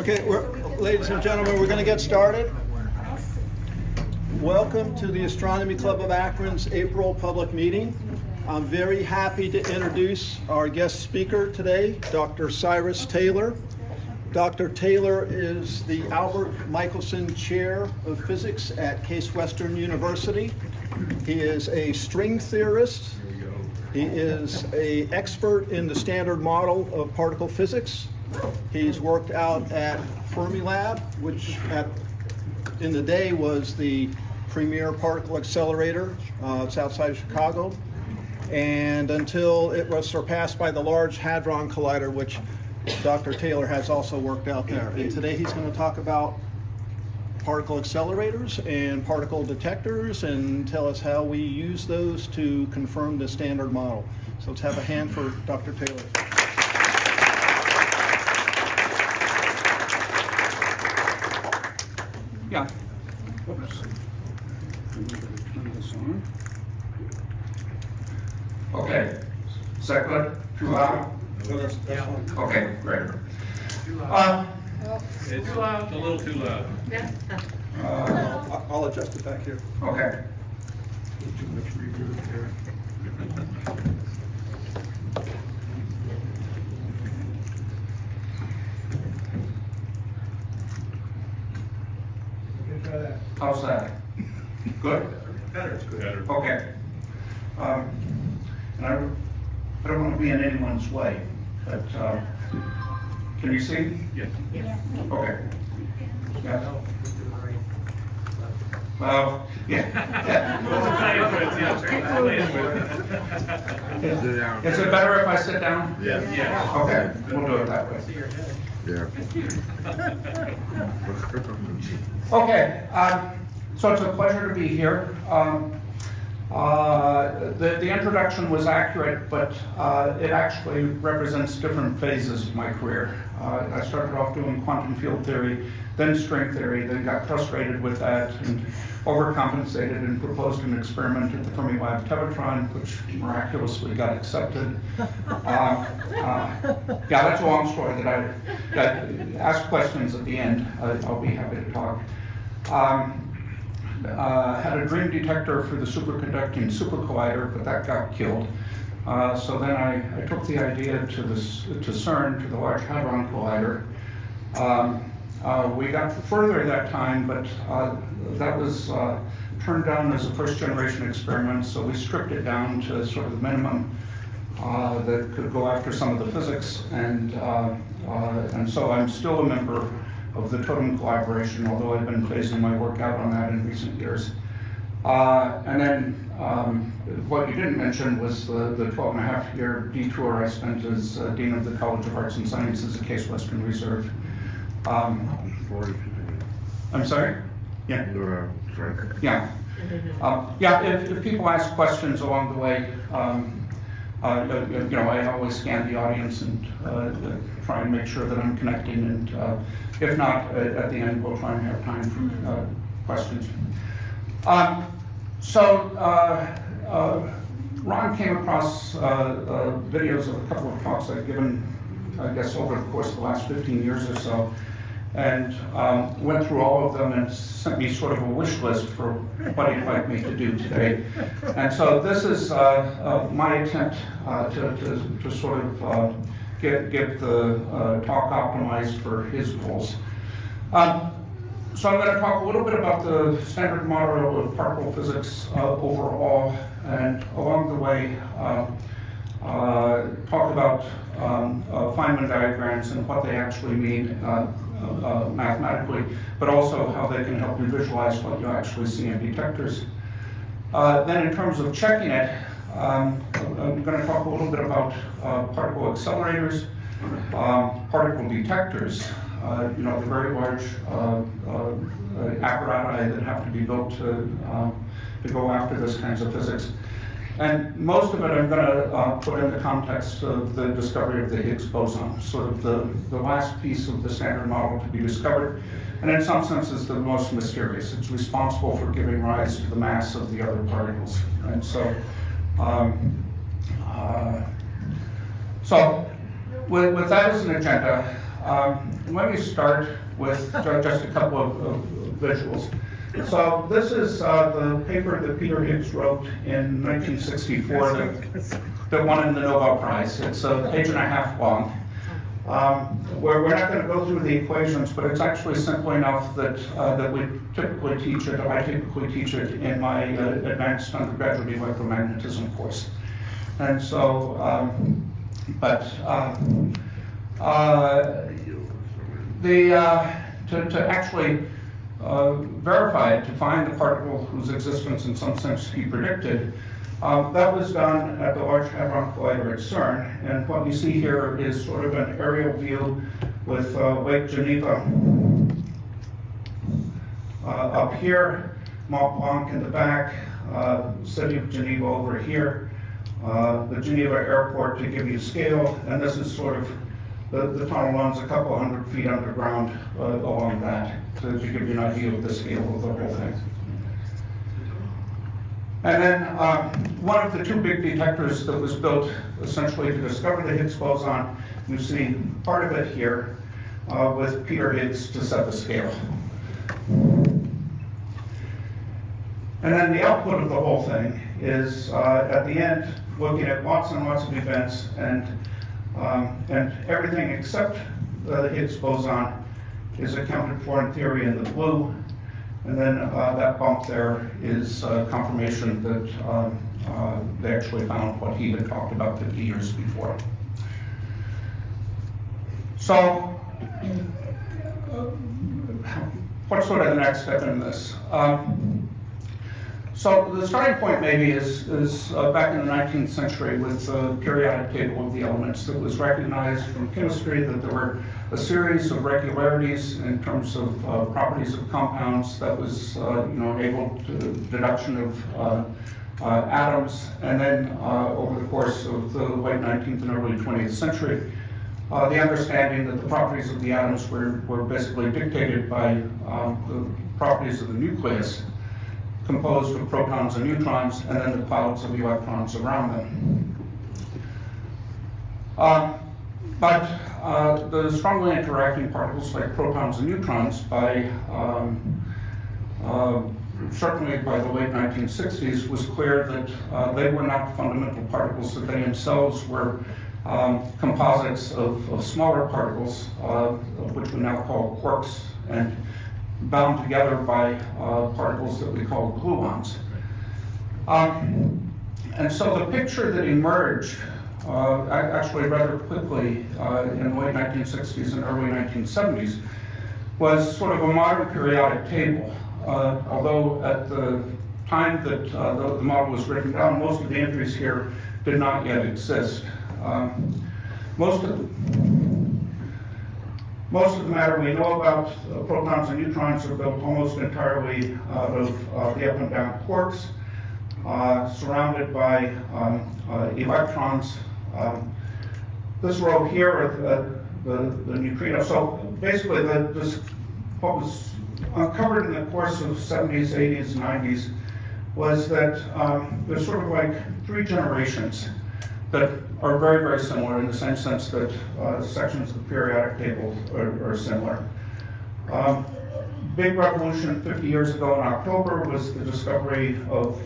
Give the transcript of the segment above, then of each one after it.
Okay, ladies and gentlemen, we're going to get started. Welcome to the Astronomy Club of Akron's April public meeting. I'm very happy to introduce our guest speaker today, Dr. Cyrus Taylor. Dr. Taylor is the Albert Michelson Chair of Physics at Case Western University. He is a string theorist. He is an expert in the standard model of particle physics. He's worked out at Fermilab, which in the day was the premier particle accelerator. It's outside of Chicago. And until it was surpassed by the Large Hadron Collider, which Dr. Taylor has also worked out there. And today he's going to talk about particle accelerators and particle detectors and tell us how we use those to confirm the standard model. So let's have a hand for Dr. Taylor. Yeah. Oops. Turn this on. Okay. Is that good? Too loud? That's fine. Okay, great. It's too loud. A little too loud. I'll adjust it back here. Okay. Too much reverb there. How's that? Good? Better. It's better. Okay. And I don't want to be in anyone's way, but can you see? Yeah. Okay. Yeah. Well, yeah. Is it better if I sit down? Yeah. Yeah. Okay, we'll do it that way. Okay, so it's a pleasure to be here. The introduction was accurate, but it actually represents different phases of my career. I started off doing quantum field theory, then string theory, then got frustrated with that and overcompensated and proposed an experiment at the Fermilab Tevatron, which miraculously got accepted. Yeah, that's a long story that I ask questions at the end. I'll be happy to talk. Had a dream detector for the superconducting super collider, but that got killed. So then I took the idea to CERN, to the Large Hadron Collider. We got further that time, but that was turned down as a first-generation experiment, so we stripped it down to sort of the minimum that could go after some of the physics, and so I'm still a member of the Totem collaboration, although I've been phasing my work out on that in recent years. And then what you didn't mention was the 12-and-a-half-year detour I spent as Dean of the College of Arts and Sciences at Case Western Reserve. I'm sorry? Yeah. Yeah. Yeah, if people ask questions along the way, I always scan the audience and try and make sure that I'm connecting, and if not, at the end, we'll try and have time for questions. Ron came across videos of a couple of talks I've given, I guess, over the course of the last 15 years or so, and went through all of them and sent me sort of a wish list for what he'd like me to do today. And so this is my attempt to sort of get the talk optimized for his goals. So I'm going to talk a little bit about the standard model of particle physics overall, and along the way talk about Feynman diagrams and what they actually mean mathematically, but also how they can help you visualize what you actually see in detectors. Then in terms of checking it, I'm going to talk a little bit about particle accelerators, particle detectors, the very large apparati that have to be built to go after this kinds of physics. And most of it I'm going to put in the context of the discovery of the Higgs boson, sort of the last piece of the standard model to be discovered, and in some senses the most mysterious. It's responsible for giving rise to the mass of the other particles. And so, with that as an agenda, let me start with just a couple of visuals. So this is the paper that Peter Higgs wrote in 1964 that won him the Nobel Prize. It's a page and a half long. We're not going to go through the equations, but it's actually simple enough that we typically teach it, I typically teach it in my advanced undergraduate electromagnetism course. And so, to actually verify it, to find the particle whose existence in some sense he predicted, that was done at the Large Hadron Collider at CERN, and what we see here is sort of an aerial view with Lake Geneva up here, Mont Blanc in the back, city of Geneva over here, the Geneva airport to give you scale, and this is sort of, the tunnel runs a couple hundred feet underground along that to give you an idea of the scale of the whole thing. And then one of the two big detectors that was built essentially to discover the Higgs boson, you see part of it here with Peter Higgs to set the scale. And then the output of the whole thing is at the end looking at lots and lots of events and everything except the Higgs boson is accounted for in theory in the blue. And then that bump there is confirmation that they actually found what he had talked about 50 years before. So, what's sort of the next step in this? So the starting point maybe is back in the 19th century with the periodic table of the elements that was recognized from chemistry that there were a series of regularities in terms of properties of compounds that was enabled to deduction of atoms, and then over the course of the late 19th and early 20th century, the understanding that the properties of the atoms were basically dictated by the properties of the nucleus, composed of protons and neutrons, and then the clouds of electrons around them. But the strongly interacting particles like protons and neutrons, certainly by the late 1960s, was clear that they were not fundamental particles, that they themselves were composites of smaller particles, which we now call quarks, and bound together by particles that we call gluons. And so the picture that emerged actually rather quickly in the late 1960s and early 1970s was sort of a modern periodic table. Although at the time that the model was written down, most of the entries here did not yet exist. Most of the matter we know about protons and neutrons are built almost entirely out of the up and down quarks, surrounded by electrons. This row here are the neutrinos. So basically, what was uncovered in the course of 70s, 80s, 90s was that there's sort of like three generations that are very, very similar in the same sense that sections of the periodic table are similar. Big revolution 50 years ago in October was the discovery of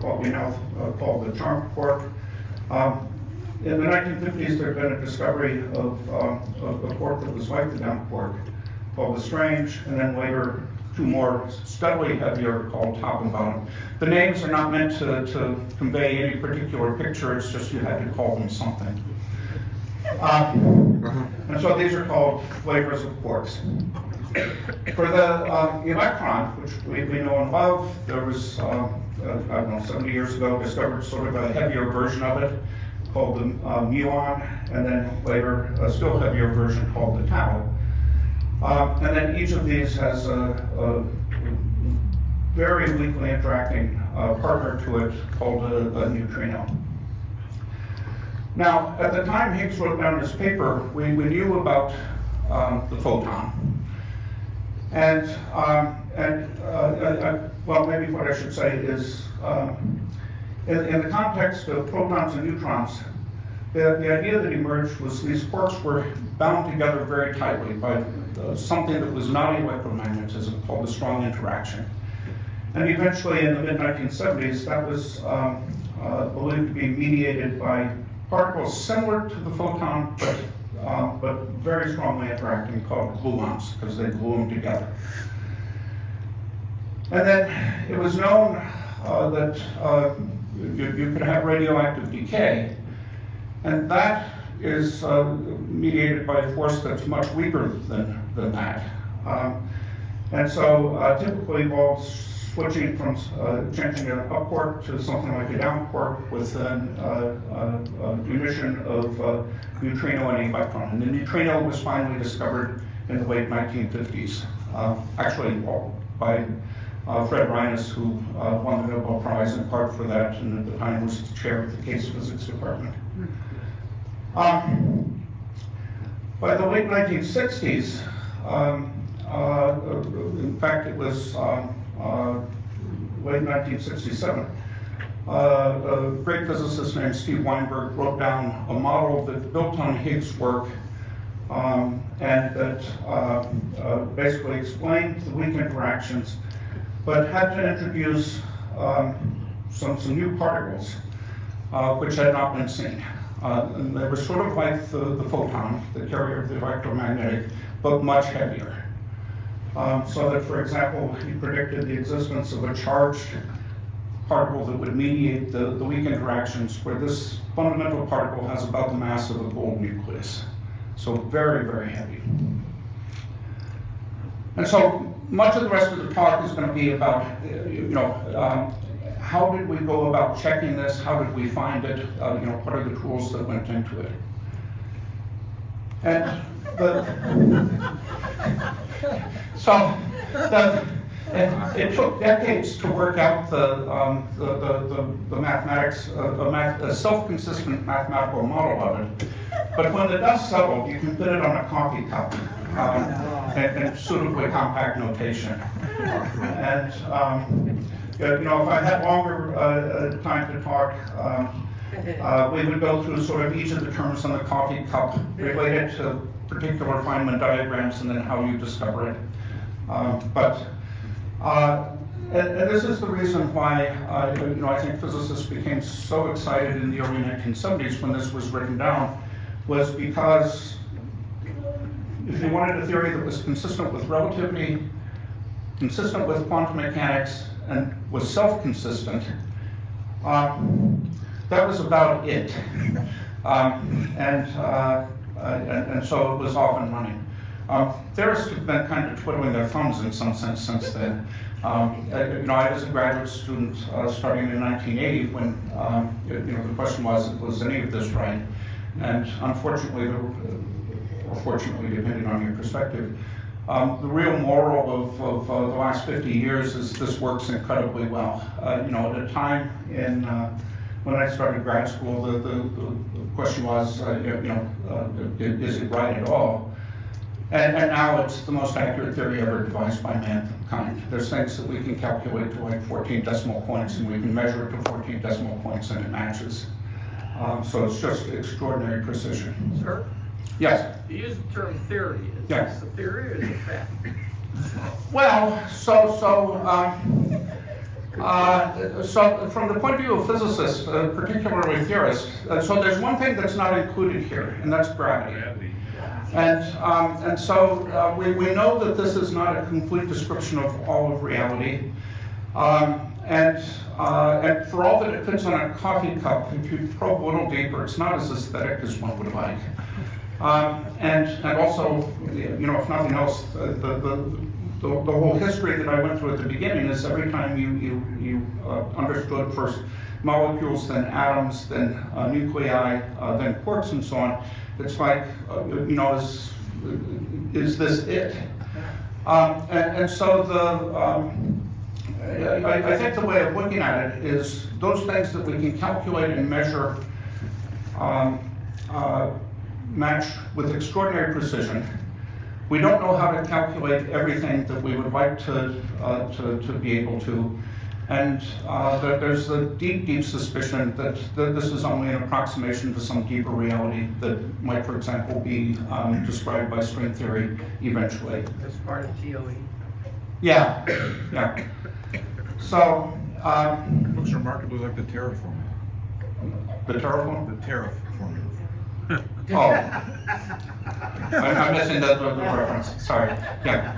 what we now call the charmed quark. In the 1950s, there had been a discovery of a quark that was like the down quark called the strange, and then later two more steadily heavier called top and bottom. The names are not meant to convey any particular picture, it's just you had to call them something. And so these are called flavors of quarks. For the electron, which we know and love, there was, I don't know, 70 years ago, discovered sort of a heavier version of it called the muon, and then later a still heavier version called the tau. And then each of these has a very weakly interacting partner to it called a neutrino. Now, at the time Higgs wrote down his paper, we knew about the photon. And well, maybe what I should say is, in the context of protons and neutrons, the idea that emerged was these quarks were bound together very tightly by something that was not electromagnetism called the strong interaction. And eventually in the mid-1970s, that was believed to be mediated by particles similar to the photon, but very strongly interacting, called gluons, because they glue them together. And then it was known that you could have radioactive decay, and that is mediated by a force that's much weaker than that. And so typically involves switching from changing an up quark to something like a down quark with an emission of neutrino and electron. And the neutrino was finally discovered in the late 1950s, actually by Fred Reines, who won the Nobel Prize in part for that, and at the time was the chair of the case physics department. By the late 1960s, in fact, it was late 1967, a great physicist named Steve Weinberg wrote down a model that built on Higgs' work and that basically explained the weak interactions, but had to introduce some new particles which had not been seen. And they were sort of like the photon, the carrier of the electromagnetic, but much heavier. So that, for example, he predicted the existence of a charged particle that would mediate the weak interactions, where this fundamental particle has about the mass of a gold nucleus. So very, very heavy. And so much of the rest of the talk is going to be about, how did we go about checking this? How did we find it? What are the tools that went into it? And it took decades to work out the mathematics, a self-consistent mathematical model of it. But when the dust settled, you can put it on a coffee cup and suitably compact notation. And if I had longer time to talk, we would go through sort of each of the terms on the coffee cup related to particular Feynman diagrams and then how you discover it. And this is the reason why I think physicists became so excited in the early 1970s when this was written down, was because if you wanted a theory that was consistent with relativity, consistent with quantum mechanics, and was self-consistent, that was about it. And so it was off and running. Theorists have been kind of twiddling their thumbs in some sense since then. I was a graduate student starting in 1980 when the question was any of this right? And unfortunately, or fortunately, depending on your perspective, the real moral of the last 50 years is this works incredibly well. At a time when I started grad school, the question was, is it right at all? And now it's the most accurate theory ever devised by mankind. There's things that we can calculate to like 14 decimal points, and we can measure it to 14 decimal points, and it matches. So it's just extraordinary precision. Sir? Yes? You use the term theory. Is Yes. this a theory or is it a fact? Well, so from the point of view of physicists, particularly theorists, so there's one thing that's not included here, and that's gravity. And so we know that this is not a complete description of all of reality. And for all that it fits on a coffee cup, if you probe a little deeper, it's not as aesthetic as one would like. And also, if nothing else, the whole history that I went through at the beginning is every time you understood first molecules, then atoms, then nuclei, then quarks, and so on. It's like, is this it? And so I think the way of looking at it is those things that we can calculate and measure match with extraordinary precision. We don't know how to calculate everything that we would like to be able to. And there's a deep suspicion that this is only an approximation to some deeper reality that might, for example, be described by string theory eventually. As part of TOE. Yeah. So, Looks remarkably like the terraform. the terraform? The terraform. Oh. I'm missing the reference, sorry. Yeah.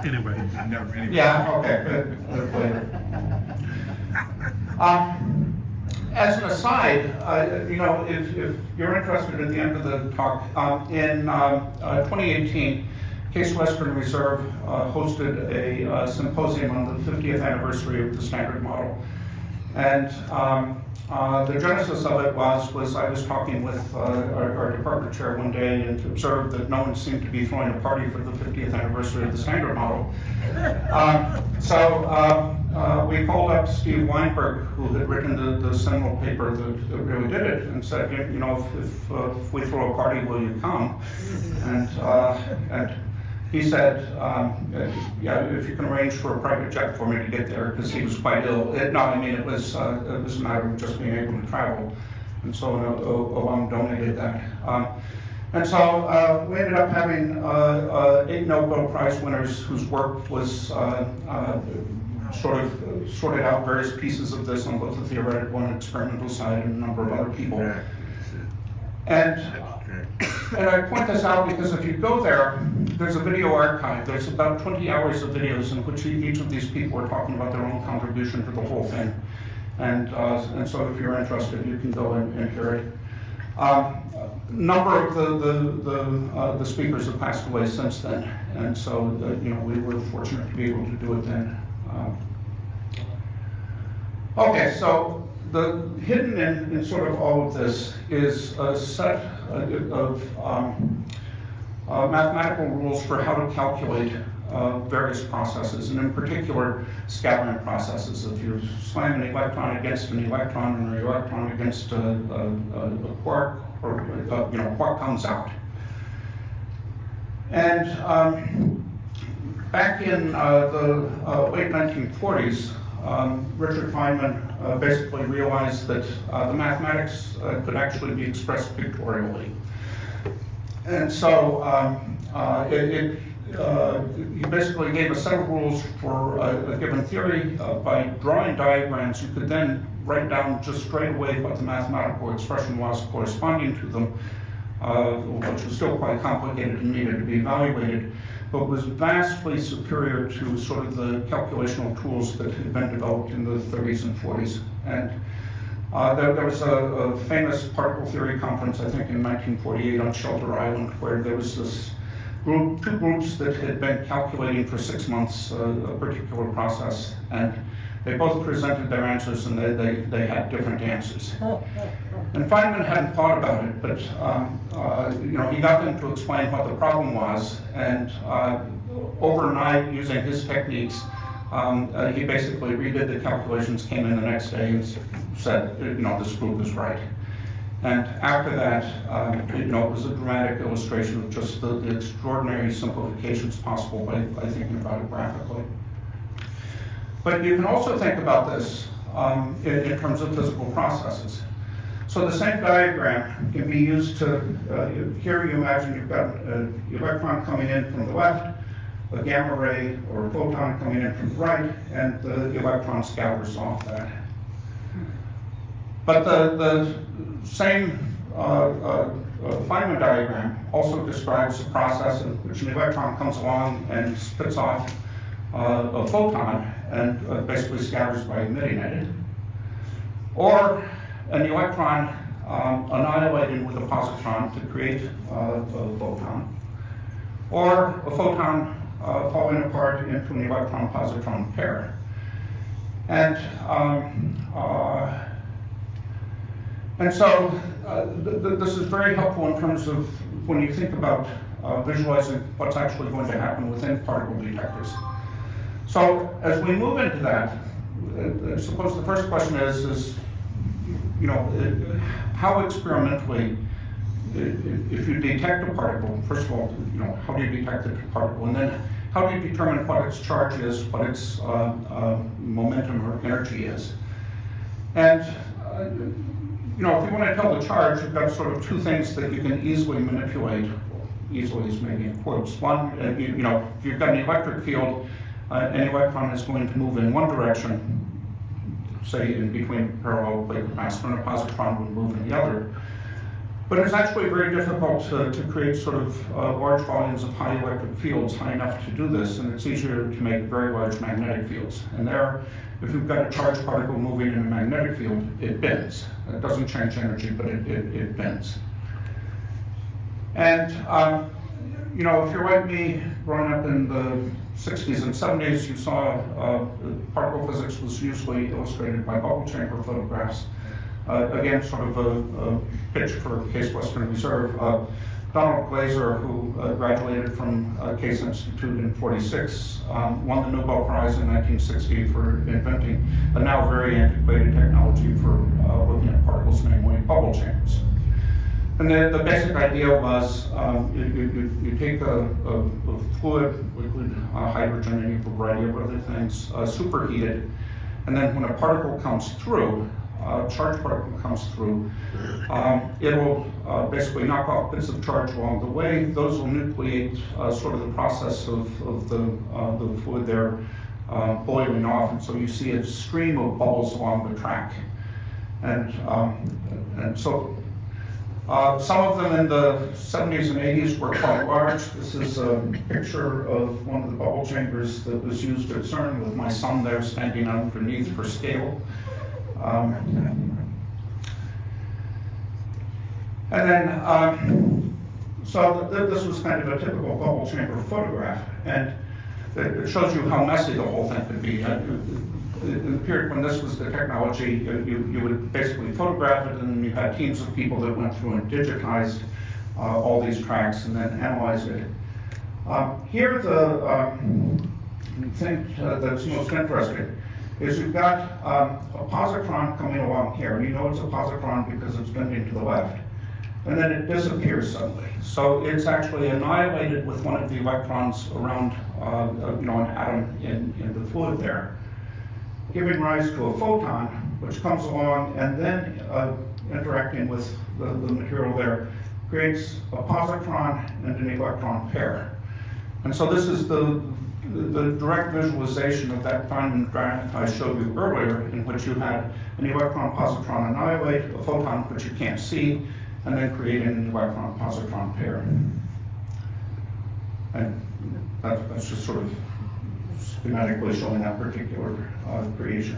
Anyway, anyway. Yeah, okay, good. As an aside, if you're interested at the end of the talk, in 2018, Case Western Reserve hosted a symposium on the 50th anniversary of the Standard Model. And the genesis of it was I was talking with our department chair one day and observed that no one seemed to be throwing a party for the 50th anniversary of the Standard Model. So we called up Steve Weinberg, who had written the seminal paper that really did it, and said, if we throw a party, will you come? And he said, yeah, if you can arrange for a private jet for me to get there, because he was quite ill. It was a matter of just being able to travel. And so Olam donated that. And so we ended up having 8 Nobel Prize winners whose work was sorted out various pieces of this on both the theoretical and experimental side, and a number of other people. And I point this out because if you go there, there's a video archive. There's about 20 hours of videos in which each of these people are talking about their own contribution to the whole thing. And so if you're interested, you can go and hear it. A number of the speakers have passed away since then, and so we were fortunate to be able to do it then. Okay, so the hidden in sort of all of this is a set of mathematical rules for how to calculate various processes, and in particular scattering processes. If you slam an electron against an electron and an electron against a quark, or quark comes out. And back in the late 1940s, Richard Feynman basically realized that the mathematics could actually be expressed pictorially. And so he basically gave a set of rules for a given theory. By drawing diagrams, you could then write down just straight away what the mathematical expression was corresponding to them, which was still quite complicated and needed to be evaluated, but was vastly superior to sort of the calculational tools that had been developed in the 30s and 40s. And there was a famous particle theory conference, I think in 1948 on Shelter Island, where there was this two groups that had been calculating for 6 months a particular process, and they both presented their answers, and they had different answers. And Feynman hadn't thought about it, but he got them to explain what the problem was, and overnight, using his techniques, he basically redid the calculations, came in the next day, and said, this group is right. And after that, it was a dramatic illustration of just the extraordinary simplifications possible by thinking about it graphically. But you can also think about this in terms of physical processes. So the same diagram can be used to, here you imagine you've got an electron coming in from the left, a gamma ray or a photon coming in from the right, and the electron scatters off that. But the same Feynman diagram also describes a process in which an electron comes along and spits off a photon and basically scatters by emitting it. Or an electron annihilating with a positron to create a photon. Or a photon falling apart into an electron-positron pair. And so this is very helpful in terms of when you think about visualizing what's actually going to happen within particle detectors. So as we move into that, I suppose the first question is how experimentally, if you detect a particle, first of all, how do you detect the particle? And then how do you determine what its charge is, what its momentum or energy is? And you know, if you want to tell the charge, you've got sort of two things that you can easily manipulate. Easily is maybe in quotes. One, you know, if you've got an electric field, an electron is going to move in one direction, say in between parallel plate capacitor, and a positron would move in the other. But it's actually very difficult to create sort of large volumes of high electric fields high enough to do this, and it's easier to make very large magnetic fields. And there, if you've got a charged particle moving in a magnetic field, it bends. It doesn't change energy, but it bends. And you know, if you're like me, growing up in the 60s and 70s, you saw particle physics was usually illustrated by bubble chamber photographs. Again, sort of a pitch for Case Western Reserve. Donald Glaser, who graduated from Case Institute in '46, won the Nobel Prize in 1960 for inventing a now very antiquated technology for looking at particles, namely bubble chambers. And the basic idea was you take a fluid, liquid hydrogen, and a variety of other things, superheated, and then when a particle comes through, charged particle comes through, it will basically knock off bits of charge along the way. Those will nucleate sort of the process of the fluid there boiling off, and so you see a stream of bubbles along the track. And so some of them in the 70s and 80s were quite large. This is a picture of one of the bubble chambers that was used at CERN with my son there standing underneath for scale. And then, so this was kind of a typical bubble chamber photograph, and it shows you how messy the whole thing could be. In the period when this was the technology, you would basically photograph it, and you had teams of people that went through and digitized all these tracks and then analyzed it. Here, the thing that's most interesting is you've got a positron coming along here, and you know it's a positron because it's bending to the left, and then it disappears suddenly. So it's actually annihilated with one of the electrons around you know, an atom in the fluid there, giving rise to a photon, which comes along and then interacting with the material there, creates a positron and an electron pair. And so this is the direct visualization of that Feynman graph I showed you earlier, in which you had an electron-positron annihilate, a photon which you can't see, and then creating an electron-positron pair. And that's just sort of schematically showing that particular creation.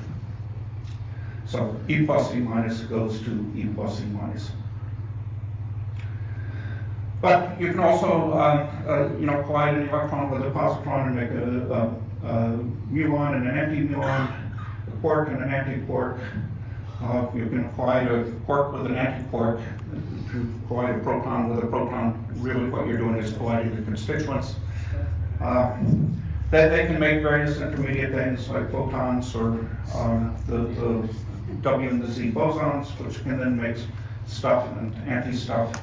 So E plus E minus goes to E plus E minus. But you can also, you know, collide an electron with a positron and make a muon and an anti-muon, a quark and an anti-quark. You can collide a quark with an anti-quark. If you collide a proton with a proton, really what you're doing is colliding the constituents. They can make various intermediate things like photons or the W and the Z bosons, which can then make stuff and anti-stuff.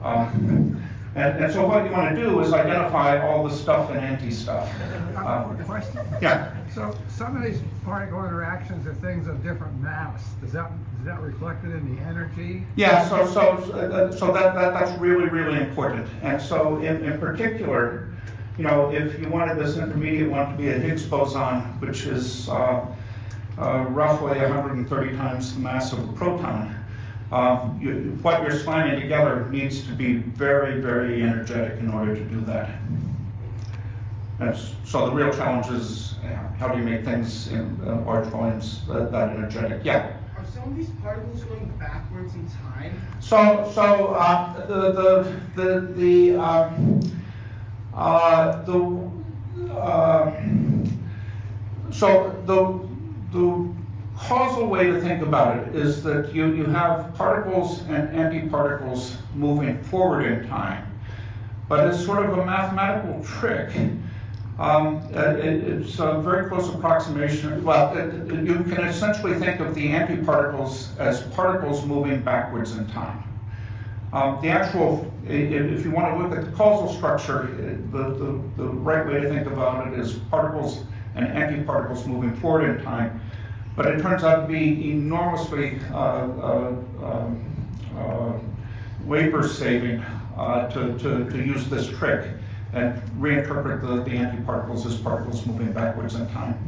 And so what you want to do is identify all the stuff and anti-stuff. Question. Yeah. So some of these particle interactions are things of different mass. Is that reflected in the energy? Yeah. So that's really, really important. And so in particular, you know, if you wanted this intermediate one to be a Higgs boson, which is roughly 130 times the mass of a proton, what you're slamming together needs to be very, very energetic in order to do that. And so the real challenge is how do you make things in large volumes that energetic? Yeah. Are some of these particles going backwards in time? The causal way to think about it is that you have particles and antiparticles moving forward in time, but it's sort of a mathematical trick. It's a very close approximation. Well, you can essentially think of the antiparticles as particles moving backwards in time. The actual, if you want to look at the causal structure, the right way to think about it is particles and antiparticles moving forward in time. But it turns out to be enormously labor saving to use this trick and reinterpret the antiparticles as particles moving backwards in time.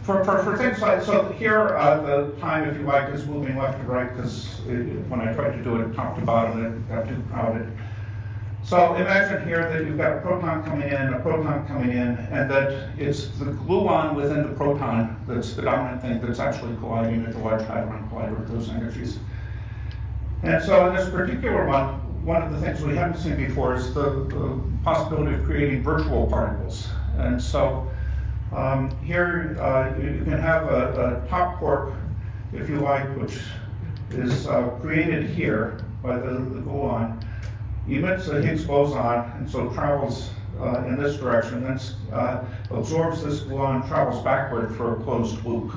For things like, so here the time, if you like, is moving left to right because when I tried to do it top to bottom, it got too crowded. So imagine here that you've got a proton coming in, and that it's the gluon within the proton that's the dominant thing that's actually colliding at the Large Hadron Collider with those energies. And so in this particular one of the things we haven't seen before is the possibility of creating virtual particles. And so here you can have a top quark, if you like, which is created here by the gluon, emits a Higgs boson, and so travels in this direction, then absorbs this gluon, travels backward for a closed loop.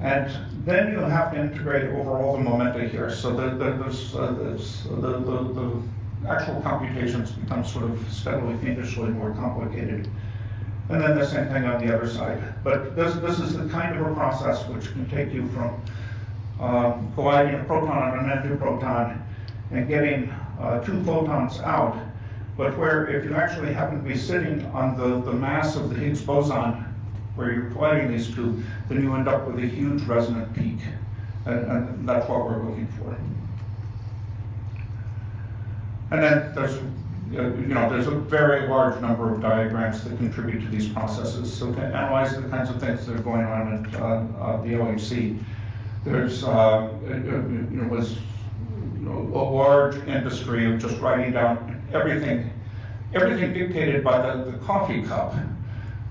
And then you have to integrate over all the momenta here, so the actual computations become sort of steadily, fiendishly more complicated. And then the same thing on the other side. But this is the kind of a process which can take you from colliding a proton and an antiproton and getting two photons out, but where if you actually happen to be sitting on the mass of the Higgs boson where you're colliding these two, then you end up with a huge resonant peak. And that's what we're looking for. And then there's a very large number of diagrams that contribute to these processes. So to analyze the kinds of things that are going on at the LHC, there's was a large industry of just writing down everything dictated by the coffee cup,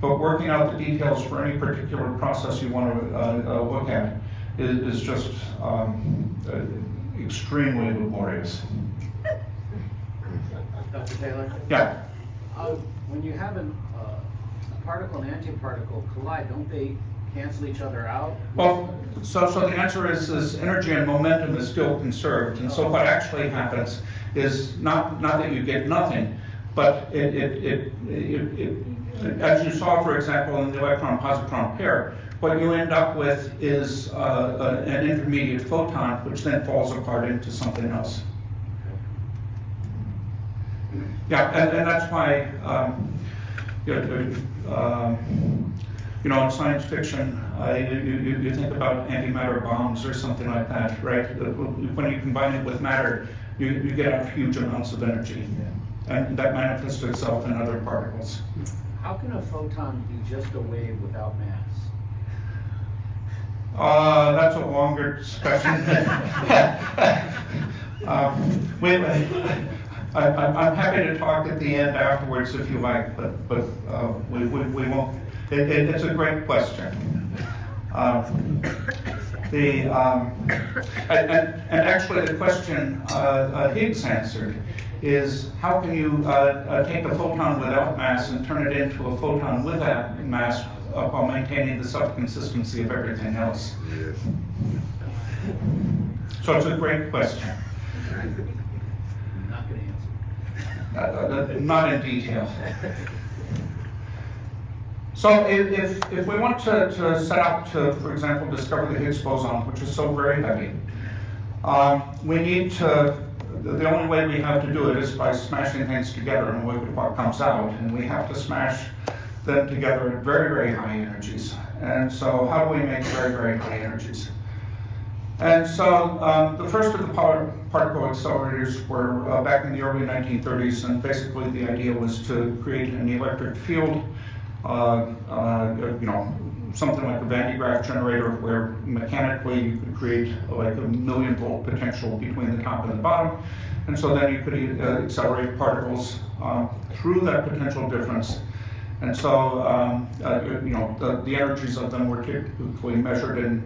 but working out the details for any particular process you want to look at is just extremely laborious. Dr. Taylor? Yeah. When you have a particle and antiparticle collide, don't they cancel each other out? Well, so the answer is energy and momentum is still conserved, and so what actually happens is not that you get nothing, but it as you saw, for example, in the electron-positron pair, what you end up with is an intermediate photon, which then falls apart into something else. Yeah, and that's why in science fiction, you think about antimatter bombs or something like that, right? When you combine it with matter, you get out huge amounts of energy, and that manifests itself in other particles. How can a photon be just a wave without mass? That's a longer discussion. I'm happy to talk at the end afterwards if you like, but we won't. It's a great question. And actually the question Higgs answered is how can you take a photon without mass and turn it into a photon with that mass while maintaining the self-consistency of everything else? So it's a great question. Not going to answer. Not in detail. So if we want to set out to, for example, discover the Higgs boson, which is so very heavy, we need to, the only way we have to do it is by smashing things together and look at what comes out, and we have to smash them together at very, very high energies. And so how do we make very, very high energies? And so the first of the particle accelerators were back in the early 1930s, and basically the idea was to create an electric field, something like a Van de Graaff generator, where mechanically you could create like a 1,000,000 volt potential between the top and the bottom, and so then you could accelerate particles through that potential difference. And so, the energies of them were typically measured in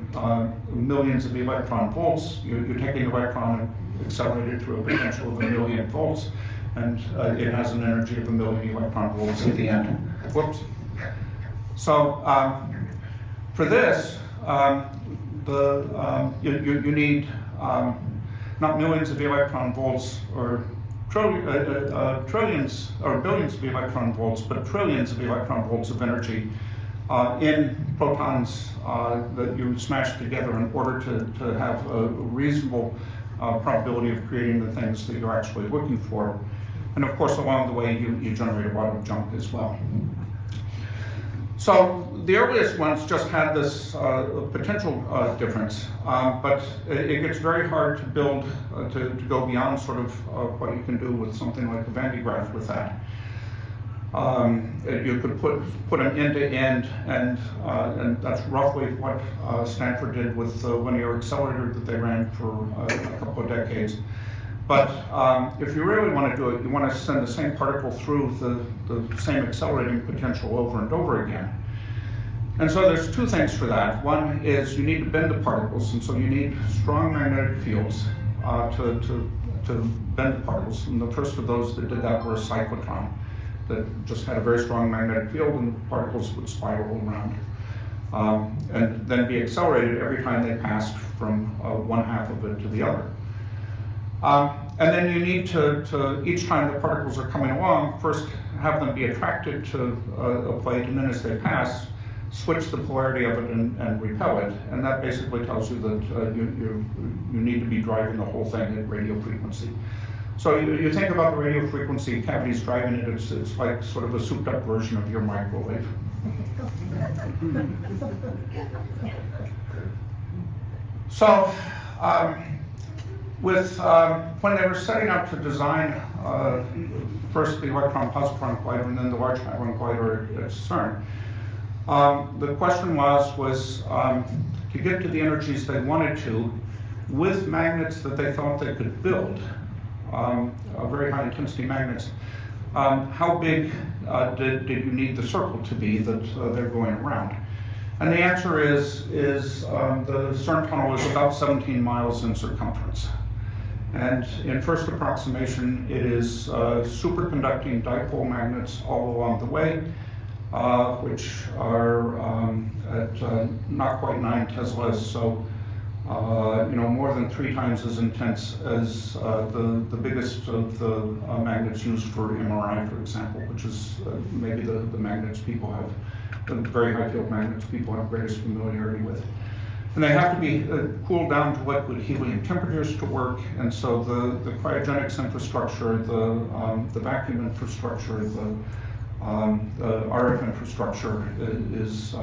millions of electron volts. You take an electron and accelerate it through a potential of 1,000,000 volts, and it has an energy of 1,000,000 electron volts at the end. Whoops. So, for this, you need not millions of electron volts or trillions or billions of electron volts, but trillions of electron volts of energy in protons that you smash together in order to have a reasonable probability of creating the things that you're actually looking for. And of course, along the way, you generate a lot of junk as well. So the earliest ones just had this potential difference, but it gets very hard to build, to go beyond sort of what you can do with something like a Van de Graaff with that. You could put them end to end, and that's roughly what Stanford did with the linear accelerator that they ran for a couple of decades. But if you really want to do it, you want to send the same particle through the same accelerating potential over and over again. And so there's two things for that. One is you need to bend the particles, and so you need strong magnetic fields to bend the particles. And the first of those that did that were a cyclotron that just had a very strong magnetic field, and the particles would spiral around and then be accelerated every time they passed from one half of it to the other. And then you need to each time the particles are coming along, first have them be attracted to a plate, and then as they pass, switch the polarity of it and repel it. And that basically tells you that you need to be driving the whole thing at radio frequency. So you think about the radio frequency cavities driving it, it's like sort of a souped up version of your microwave. So, when they were setting out to design first the electron-positron collider and then the Large Hadron Collider at CERN, the question was to get to the energies they wanted to with magnets that they thought they could build, very high intensity magnets. How big did you need the circle to be that they're going around? And the answer is the CERN tunnel is about 17 miles in circumference. And in first approximation, it is superconducting dipole magnets all along the way, which are at not quite 9 teslas, so more than 3 times as intense as the biggest of the magnets used for MRI, for example, which is maybe the magnets people have, the very high field magnets people have greatest familiarity with. And they have to be cooled down to liquid helium temperatures to work, and so the cryogenics infrastructure, the vacuum infrastructure, the RF infrastructure is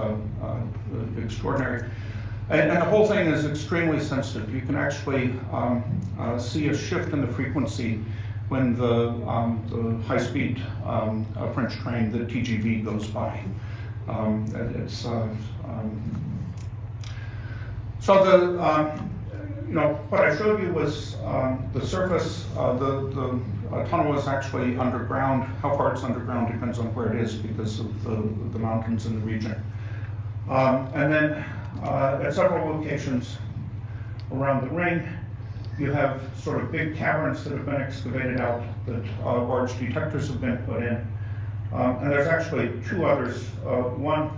extraordinary. And the whole thing is extremely sensitive. You can actually see a shift in the frequency when the high-speed French train, the TGV, goes by. So what I showed you was the surface. The tunnel is actually underground. How far it's underground depends on where it is because of the mountains in the region. And then at several locations around the ring, you have sort of big caverns that have been excavated out that large detectors have been put in. And there's actually 2 others. One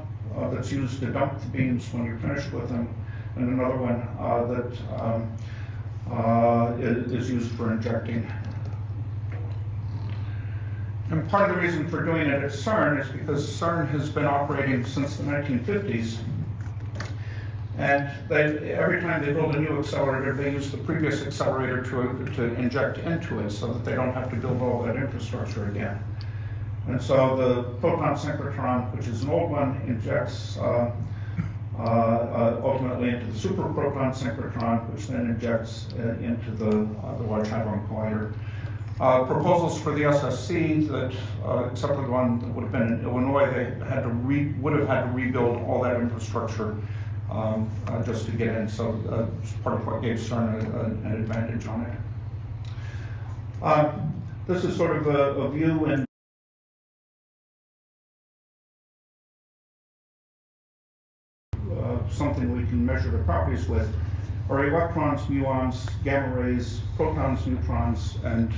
that's used to dump the beams when you're finished with them, and another one that is used for injecting. And part of the reason for doing it at CERN is because CERN has been operating since the 1950s. And every time they build a new accelerator, they use the previous accelerator to inject into it so that they don't have to build all that infrastructure again. And so the proton synchrotron, which is an old one, injects ultimately into the super proton synchrotron, which then injects into the Large Hadron Collider. Proposals for the SSC that, except for the one that would have been in Illinois, they would have had to rebuild all that infrastructure just to get in. So it's part of what gave CERN an advantage on it. This is sort of a view in something we can measure the properties with are electrons, muons, gamma rays, protons, neutrons, and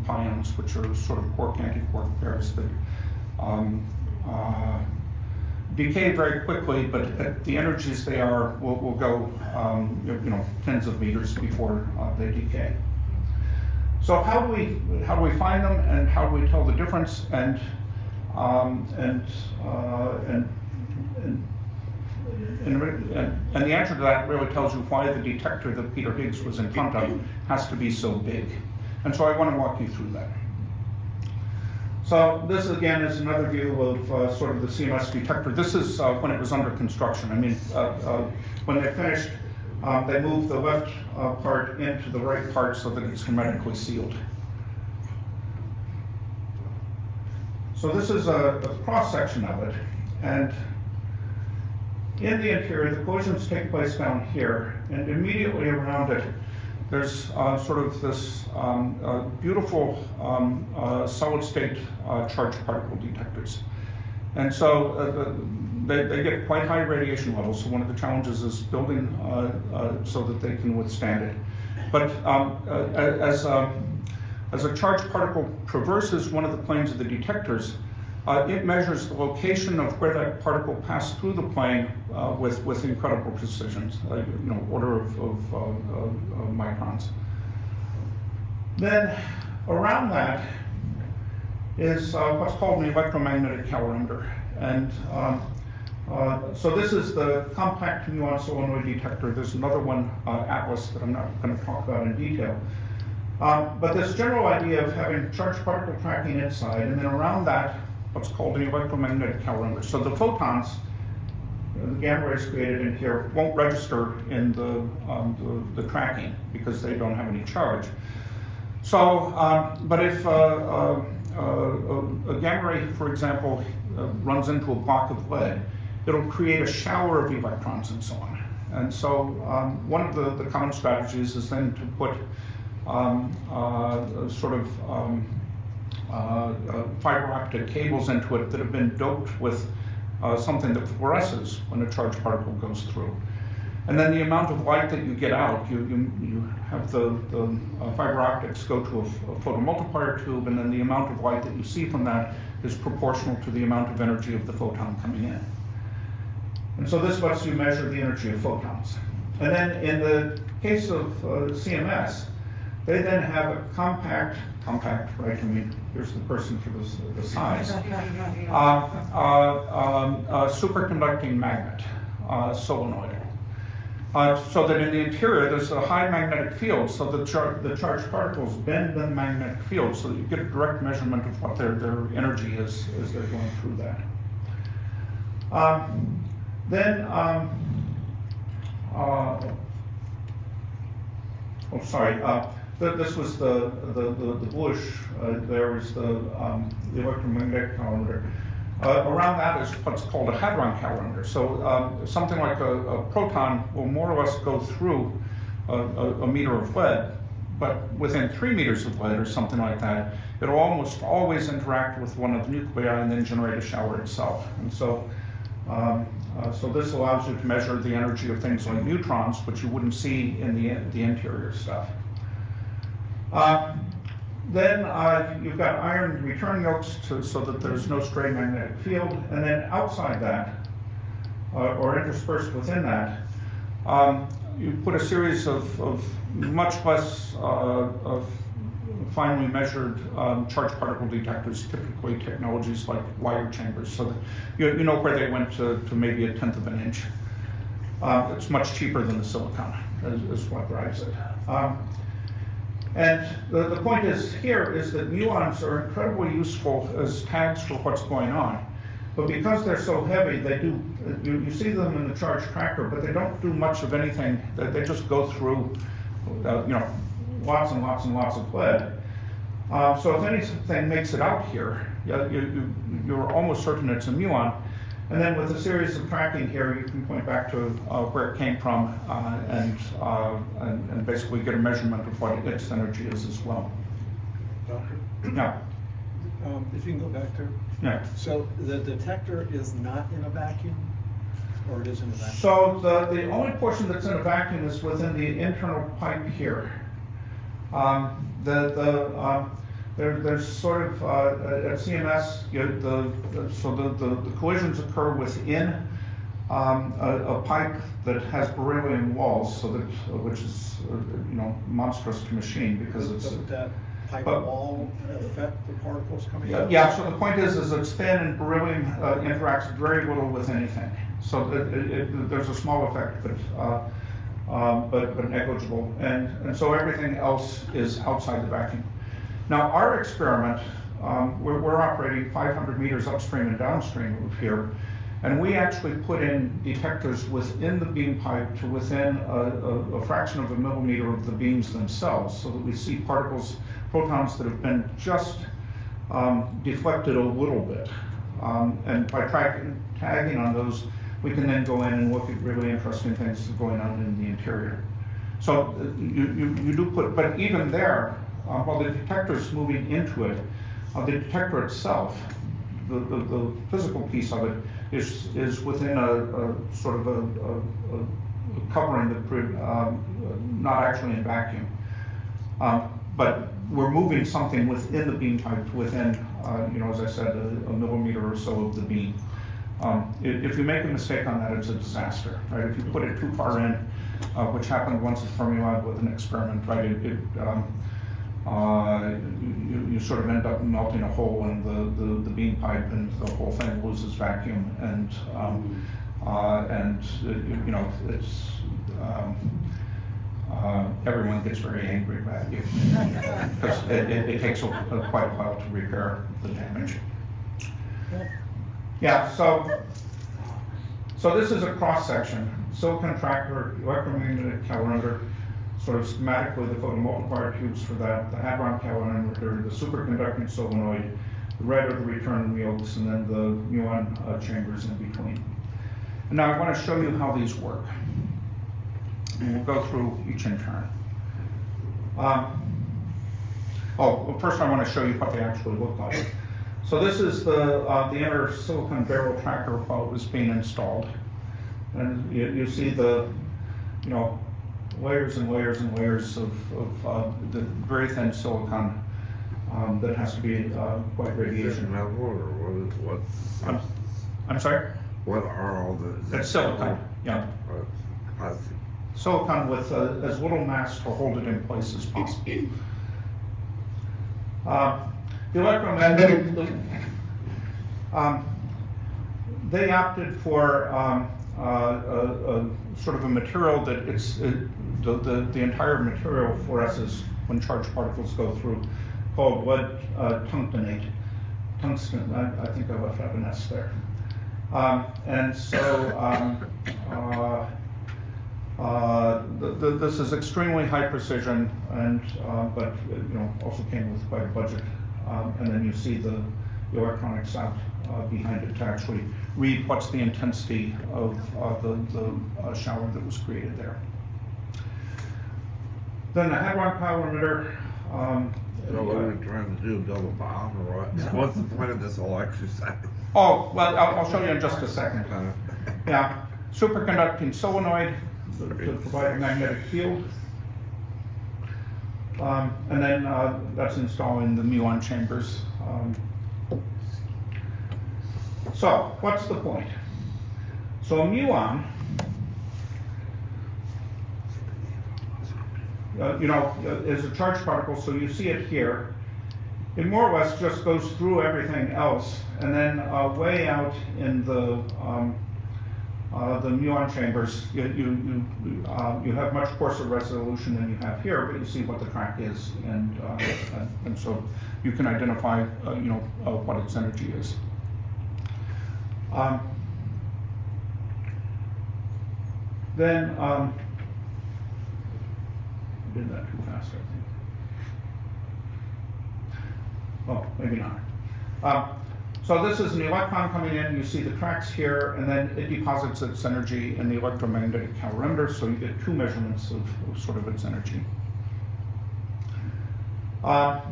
pions, which are sort of quark-antiquark pairs that decay very quickly, but at the energies they are will go tens of meters before they decay. So how do we find them, and how do we tell the difference? And the answer to that really tells you why the detector that Peter Higgs was in front of has to be so big. And so I want to walk you through that. So this again is another view of sort of the CMS detector. This is when it was under construction. I mean, when they finished, they moved the left part into the right part so that it's hermetically sealed. So this is a cross-section of it, and in the interior, the collisions take place down here, and immediately around it, there's sort of this beautiful solid-state charged particle detectors. And so they get quite high radiation levels, so one of the challenges is building so that they can withstand it. But as a charged particle traverses one of the planes of the detectors, it measures the location of where that particle passed through the plane with incredible precision, order of microns. Then around that is what's called an electromagnetic calorimeter. And so this is the compact muon solenoid detector. There's another one, Atlas, that I'm not going to talk about in detail. But this general idea of having charged particle tracking inside, and then around that, what's called an electromagnetic calorimeter. So the photons, the gamma rays created in here, won't register in the tracking because they don't have any charge. So, but if a gamma ray, for example, runs into a block of lead, it'll create a shower of electrons and so on. And so one of the common strategies is then to put fiber optic cables into it that have been doped with something that fluoresces when a charged particle goes through. And then the amount of light that you get out, you have the fiber optics go to a photomultiplier tube, and then the amount of light that you see from that is proportional to the amount of energy of the photon coming in. And so this lets you measure the energy of photons. And then in the case of CMS, they then have a compact, right? I mean, here's the person for the size. Superconducting magnet, solenoid. So that in the interior, there's a high magnetic field, so the charged particles bend the magnetic field so that you get a direct measurement of what their energy is as they're going through that. This was the bluish, there was the electromagnetic calorimeter. Around that is what's called a hadron calorimeter. So something like a proton will more or less go through a meter of lead, but within 3 meters of lead or something like that, it'll almost always interact with one of the nuclei and then generate a shower itself. And so, so this allows you to measure the energy of things like neutrons, which you wouldn't see in the interior stuff. Then you've got iron return yokes so that there's no stray magnetic field, and then outside that, or interspersed within that, you put a series of much less finely measured charged particle detectors, typically technologies like wire chambers, so that you know where they went to maybe 1/10 of an inch. It's much cheaper than the silicon, is what drives it. And the point is here is that muons are incredibly useful as tags for what's going on. But because they're so heavy, they do, you see them in the charge tracker, but they don't do much of anything. They just go through, lots and lots and lots of lead. So if anything makes it out here, you're almost certain it's a muon. And then with a series of tracking here, you can point back to where it came from and basically get a measurement of what its energy is as well. Doctor? Yeah. If you can go back there. Yeah. So the detector is not in a vacuum, or it is in a vacuum? So the only portion that's in a vacuum is within the internal pipe here. The There's sort of, at CMS, the collisions occur within a pipe that has beryllium walls, so that, which is, monstrous to machine because it's. Doesn't that pipe But- wall affect the particles coming out? Yeah, so the point is it's thin and beryllium interacts very little with anything. So there's a small effect, but negligible. And so everything else is outside the vacuum. Now, our experiment, we're operating 500 meters upstream and downstream of here, and we actually put in detectors within the beam pipe to within a fraction of a millimeter of the beams themselves, so that we see particles, photons that have been just deflected a little bit. And by tagging on those, we can then go in and look at really interesting things going on in the interior. So you do put, but even there, while the detector is moving into it, the detector itself, the physical piece of it, is within a sort of a covering that not actually in vacuum. But we're moving something within the beam pipe, within, as I said, a millimeter or so of the beam. If you make a mistake on that, it's a disaster, right? If you put it too far in, which happened once at Fermilab with an experiment, right? You sort of end up melting a hole in the beam pipe, and the whole thing loses vacuum, and it's everyone gets very angry about you because it takes quite a while to repair the damage. Yeah, so this is a cross section. Silicon tracker, electromagnetic calorimeter, sort of schematically the photomultiplier tubes for that, the hadron calorimeter, the superconducting solenoid, the red are the return wheels, and then the muon chambers in between. And now I want to show you how these work. And we'll go through each in turn. First I want to show you what they actually look like. So this is the inner silicon barrel tracker while it was being installed. And you see the, layers and layers and layers of the very thin silicon that has to be quite radiation. I'm sorry? What are all the? It's silicon, yeah. I see. Silicon with as little mass to hold it in place as possible. The electromagnetic, they opted for sort of a material that the entire material for us is when charged particles go through, called lead tungstenate. Tungsten, I think I left out an S there. And so this is extremely high precision, and but also came with quite a budget. And then you see the electronics out behind it to actually read what's the intensity of the shower that was created there. Then the hadron calorimeter. So what are we trying to do, double bomb or what? What's the point of this whole exercise? Oh, well, I'll show you in just a second. Yeah, superconducting solenoid to provide a magnetic field. And then that's installing the muon chambers. So, what's the point? So a muon, is a charged particle, so you see it here. It more or less just goes through everything else, and then way out in the muon chambers, you have much coarser resolution than you have here, but you see what the crack is, and so you can identify, what its energy is. Then I did that too fast, I think. Oh, maybe not. So this is an electron coming in, you see the tracks here, and then it deposits its energy in the electromagnetic calorimeter, so you get two measurements of sort of its energy. A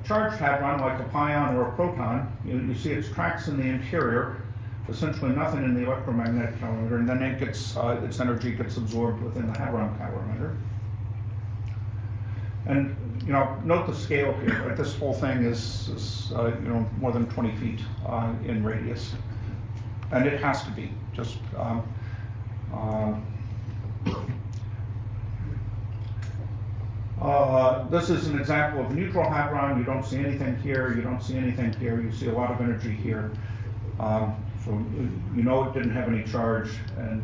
charged hadron, like a pion or a proton, you see its tracks in the interior, essentially nothing in the electromagnetic calorimeter, and then it gets, its energy gets absorbed within the hadron calorimeter. And note the scale here, right? This whole thing is more than 20 feet in radius. And it has to be, just, this is an example of neutral hadron. You don't see anything here, you don't see anything here, you see a lot of energy here. So you know it didn't have any charge,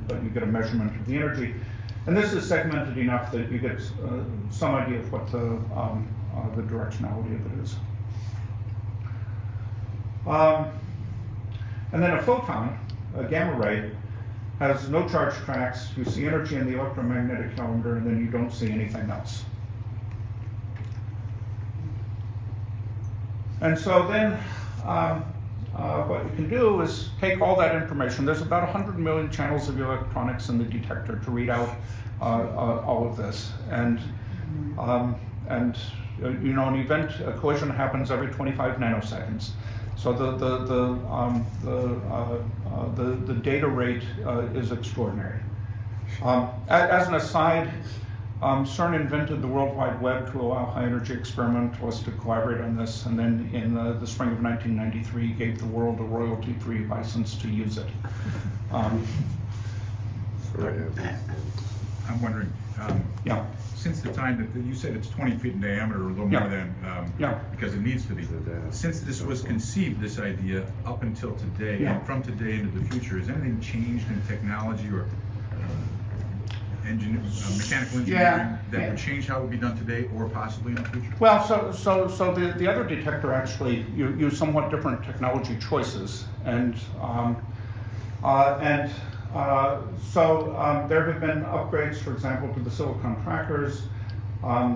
but you get a measurement of the energy. And this is segmented enough that you get some idea of what the directionality of it is. And then a photon, a gamma ray, has no charge tracks. You see energy in the electromagnetic calendar, and then you don't see anything else. And so then what you can do is take all that information. There's about 100 million channels of electronics in the detector to read out all of this. And an event, a collision happens every 25 nanoseconds. So the data rate is extraordinary. As an aside, CERN invented the World Wide Web to allow high energy experimentalists to collaborate on this, and then in the spring of 1993 gave the world a royalty-free license to use it. I'm wondering, Yeah. since the time that you said it's 20 feet in diameter, or a little Yeah. more than, Yeah. because it needs to be. Since this was conceived, this idea, up until today, Yeah. and from today into the future, has anything changed in technology or mechanical engineering that would change how it would be done today or possibly in the future? Well, so the other detector actually used somewhat different technology choices, and there have been upgrades, for example, to the silicon trackers.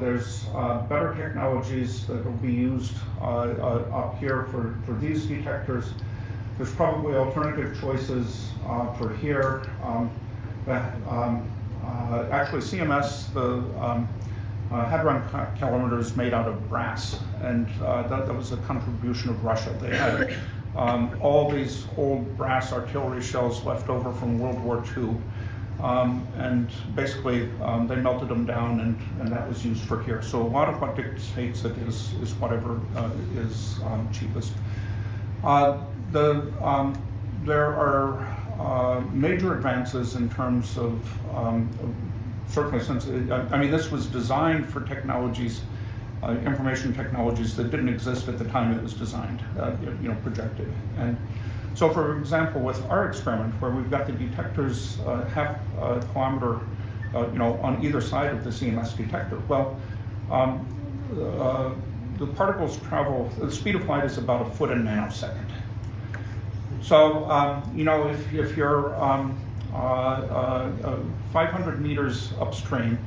There's better technologies that will be used up here for these detectors. There's probably alternative choices for here. Actually, CMS, the hadron calorimeter is made out of brass, and that was a contribution of Russia. They had all these old brass artillery shells left over from World War II, and basically they melted them down, and that was used for here. So a lot of what dictates it is whatever is cheapest. There are major advances in terms of certainly since this was designed for technologies, information technologies that didn't exist at the time it was designed, projected. And so, for example, with our experiment, where we've got the detectors half a kilometer, on either side of the CMS detector, well, the particles travel. The speed of light is about a foot a nanosecond. So, if you're 500 meters upstream,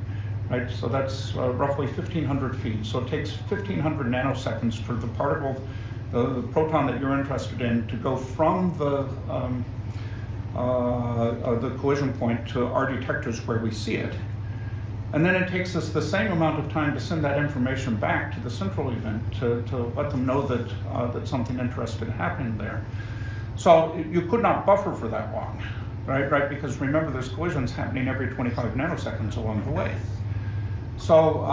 right, so that's roughly 1,500 feet. So it takes 1,500 nanoseconds for the particle, the proton that you're interested in, to go from the collision point to our detectors where we see it. And then it takes us the same amount of time to send that information back to the central event to let them know that something interesting happened there. So you could not buffer for that long, right? Because remember, there's collisions happening every 25 nanoseconds along the way. So,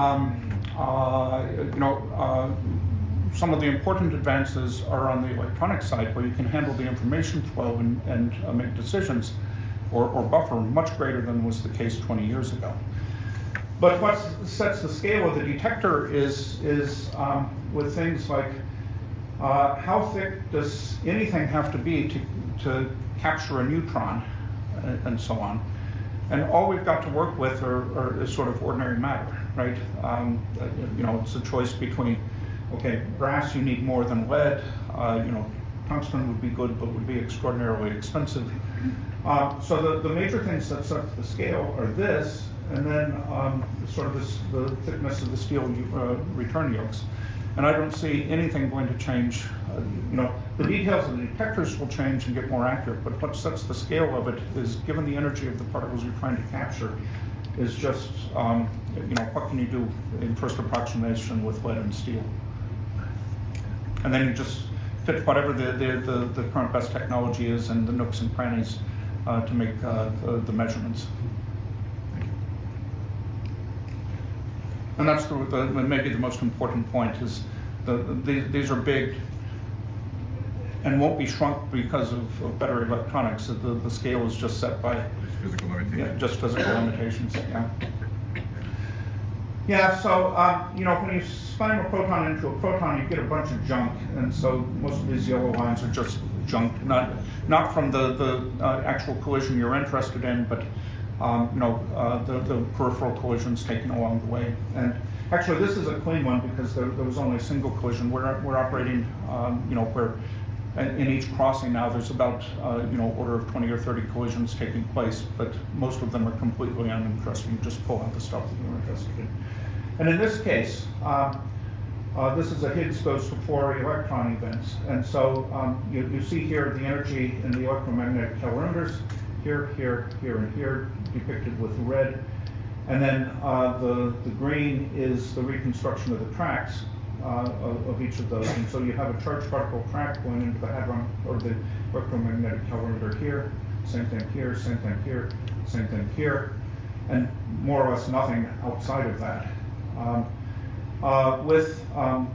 some of the important advances are on the electronic side, where you can handle the information flow and make decisions or buffer much greater than was the case 20 years ago. But what sets the scale of the detector is with things like how thick does anything have to be to capture a neutron, and so on. And all we've got to work with is sort of ordinary matter, right? It's a choice between, okay, brass you need more than lead, tungsten would be good but would be extraordinarily expensive. So the major things that set the scale are this, and then sort of the thickness of the steel return yolks. And I don't see anything going to change. The details of the detectors will change and get more accurate, but what sets the scale of it is, given the energy of the particles you're trying to capture, is just, what can you do in first approximation with lead and steel? And then you just fit whatever the current best technology is and the nooks and crannies to make the measurements. And that's maybe the most important point is these are big and won't be shrunk because of better electronics. The scale is just set by Physical limitations. just physical limitations. Yeah. Yeah. So when you spin a proton into a proton, you get a bunch of junk, and so most of these yellow lines are just junk, not from the actual collision you're interested in, but the peripheral collisions taken along the way. And actually, this is a clean one because there was only a single collision. We're operating, where in each crossing now there's about order of 20 or 30 collisions taking place, but most of them are completely uninteresting. You just pull out the stuff that you're interested in. And in this case, this is a Higgs goes to 4 electron events, and so you see here the energy in the electromagnetic calorimeters. Here, and here, depicted with red. And then the green is the reconstruction of the tracks of each of those. And so you have a charged particle track going into the hadron, or the electromagnetic calorimeter here, same thing here, same thing here, same thing here, and more or less nothing outside of that. With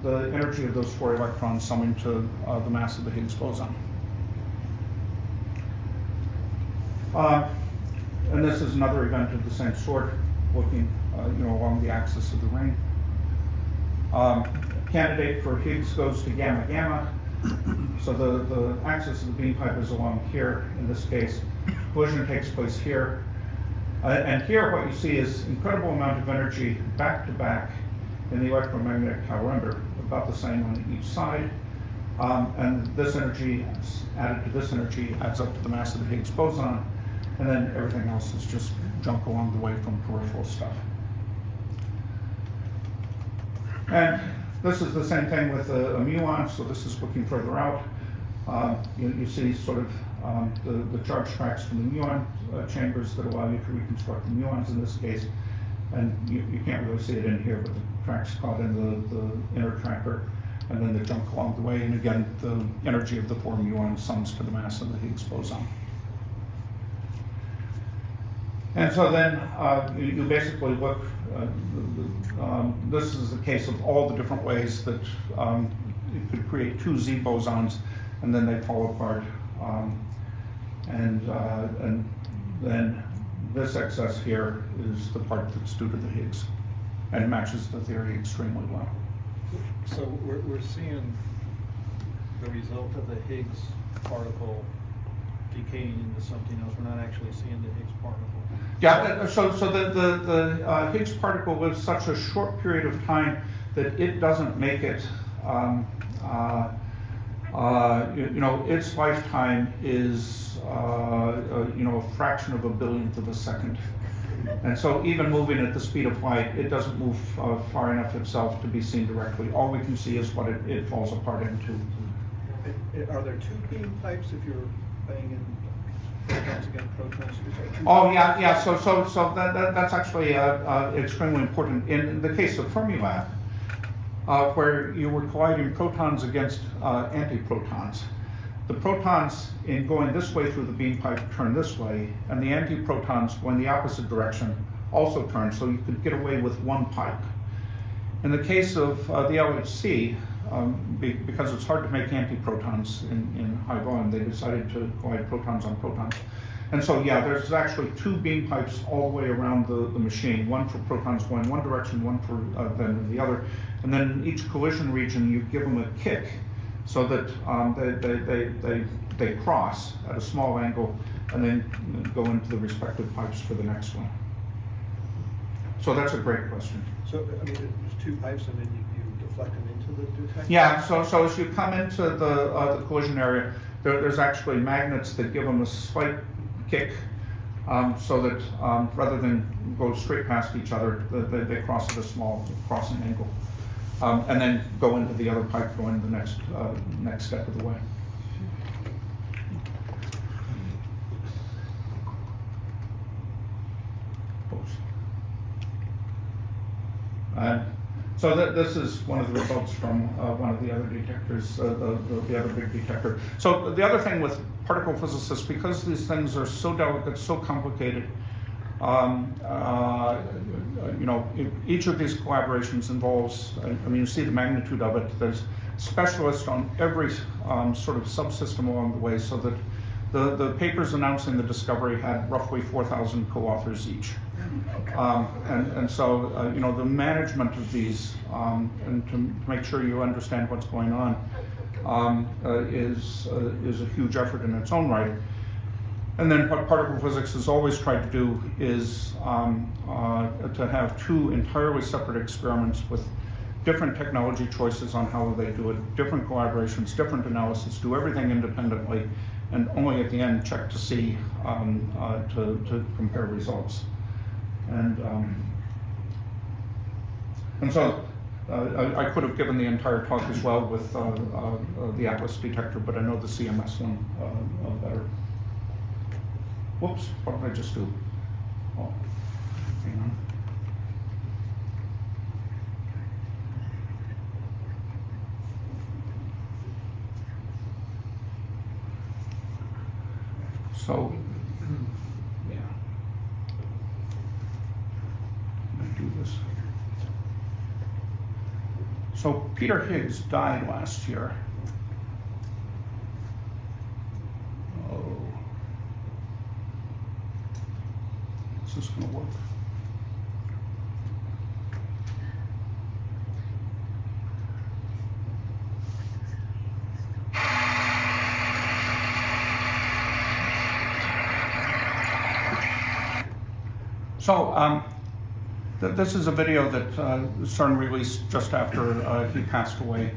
the energy of those 4 electrons summing to the mass of the Higgs boson. And this is another event of the same sort, looking along the axis of the ring. Candidate for Higgs goes to gamma gamma. So the axis of the beam pipe is along here in this case. Collision takes place here. And here what you see is incredible amount of energy back to back in the electromagnetic calorimeter, about the same on each side. And this energy added to this energy adds up to the mass of the Higgs boson. And then everything else is just junk along the way from peripheral stuff. And this is the same thing with a muon, so this is looking further out. You see sort of the charge tracks from the muon chambers that allow you to reconstruct the muons in this case. And you can't really see it in here, but the tracks caught in the inner tracker, and then the junk along the way. And again, the energy of the 4 muons sums to the mass of the Higgs boson. And so then you basically look, this is the case of all the different ways that you could create 2 Z bosons, and then they fall apart. And then this excess here is the part that's due to the Higgs, and matches the theory extremely well. So we're seeing the result of the Higgs particle decaying into something else. We're not actually seeing the Higgs particle. Yeah, so the Higgs particle lives such a short period of time that it doesn't make it, its lifetime is, a fraction of a billionth of a second. And so even moving at the speed of light, it doesn't move far enough itself to be seen directly. All we can see is what it falls apart into. Are there 2 beam pipes if you're laying in protons against protons? Oh yeah. So that's actually extremely important in the case of Fermilab, where you were colliding protons against antiprotons. The protons, in going this way through the beam pipe, turn this way, and the antiprotons going the opposite direction also turn. So you could get away with 1 pipe. In the case of the LHC, because it's hard to make antiprotons in high volume, they decided to collide protons on protons. And so, yeah, there's actually 2 beam pipes all the way around the machine, one for protons going one direction, one for then the other. And then in each collision region, you give them a kick so that they cross at a small angle and then go into the respective pipes for the next one. So that's a great question. So, I mean, there's 2 pipes and then you deflect them into the detector? Yeah, so as you come into the collision area, there's actually magnets that give them a slight kick, so that rather than go straight past each other, they cross at a small crossing angle, and then go into the other pipe going the next step of the way. So this is one of the results from one of the other detectors, the other big detector. So the other thing with particle physicists, because these things are so delicate, so complicated, Each of these collaborations involves, you see the magnitude of it. There's specialists on every sort of subsystem along the way, so that the papers announcing the discovery had roughly 4,000 co-authors each. So the management of these and to make sure you understand what's going on is a huge effort in its own right. And then what particle physics has always tried to do is to have two entirely separate experiments with different technology choices on how they do it, different collaborations, different analysis, do everything independently, and only at the end check to see, to compare results. And so I could have given the entire talk as well with the Atlas detector, but I know the CMS one better. Whoops, what did I just do? Oh, hang on. So, yeah. Let me do this. So Peter Higgs died last year. Oh. Is this going to work? So this is a video that CERN released just after he passed away.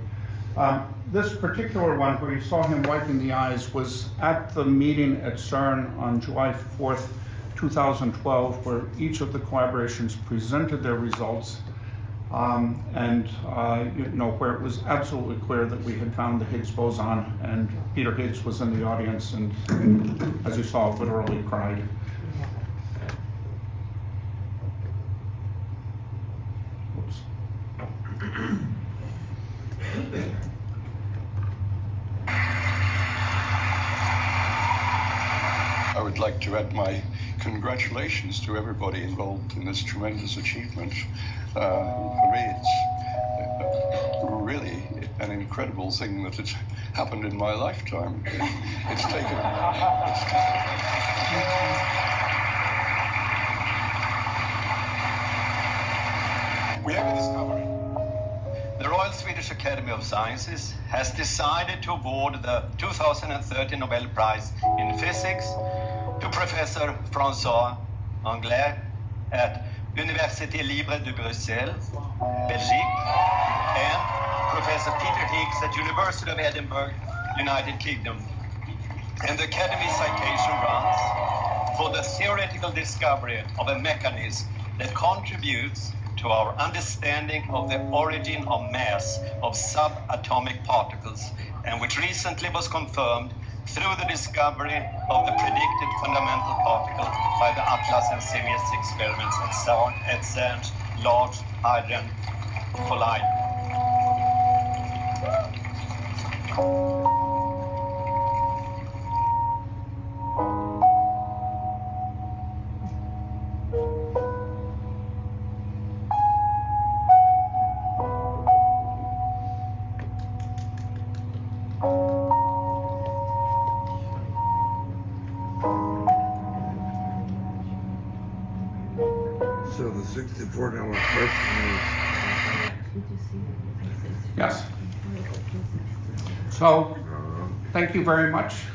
This particular one, where you saw him wiping the eyes, was at the meeting at CERN on July 4th, 2012, where each of the collaborations presented their results, where it was absolutely clear that we had found the Higgs boson, and Peter Higgs was in the audience and, as you saw, literally cried. I would like to add my congratulations to everybody involved in this tremendous achievement. For me, it's really an incredible thing that it's happened in my lifetime. It's taken... We have a discovery. The Royal Swedish Academy of Sciences has decided to award the 2013 Nobel Prize in Physics to Professor François Anglais at Université Libre de Bruxelles, Belgique, and Professor Peter Higgs at University of Edinburgh, United Kingdom. And the Academy citation runs for the theoretical discovery of a mechanism that contributes to our understanding of the origin of mass of subatomic particles, and which recently was confirmed through the discovery of the predicted fundamental particle by the Atlas and Sirius experiments at CERN's Large Hadron Collider. So the $64 question is... Yes. So, thank you very much.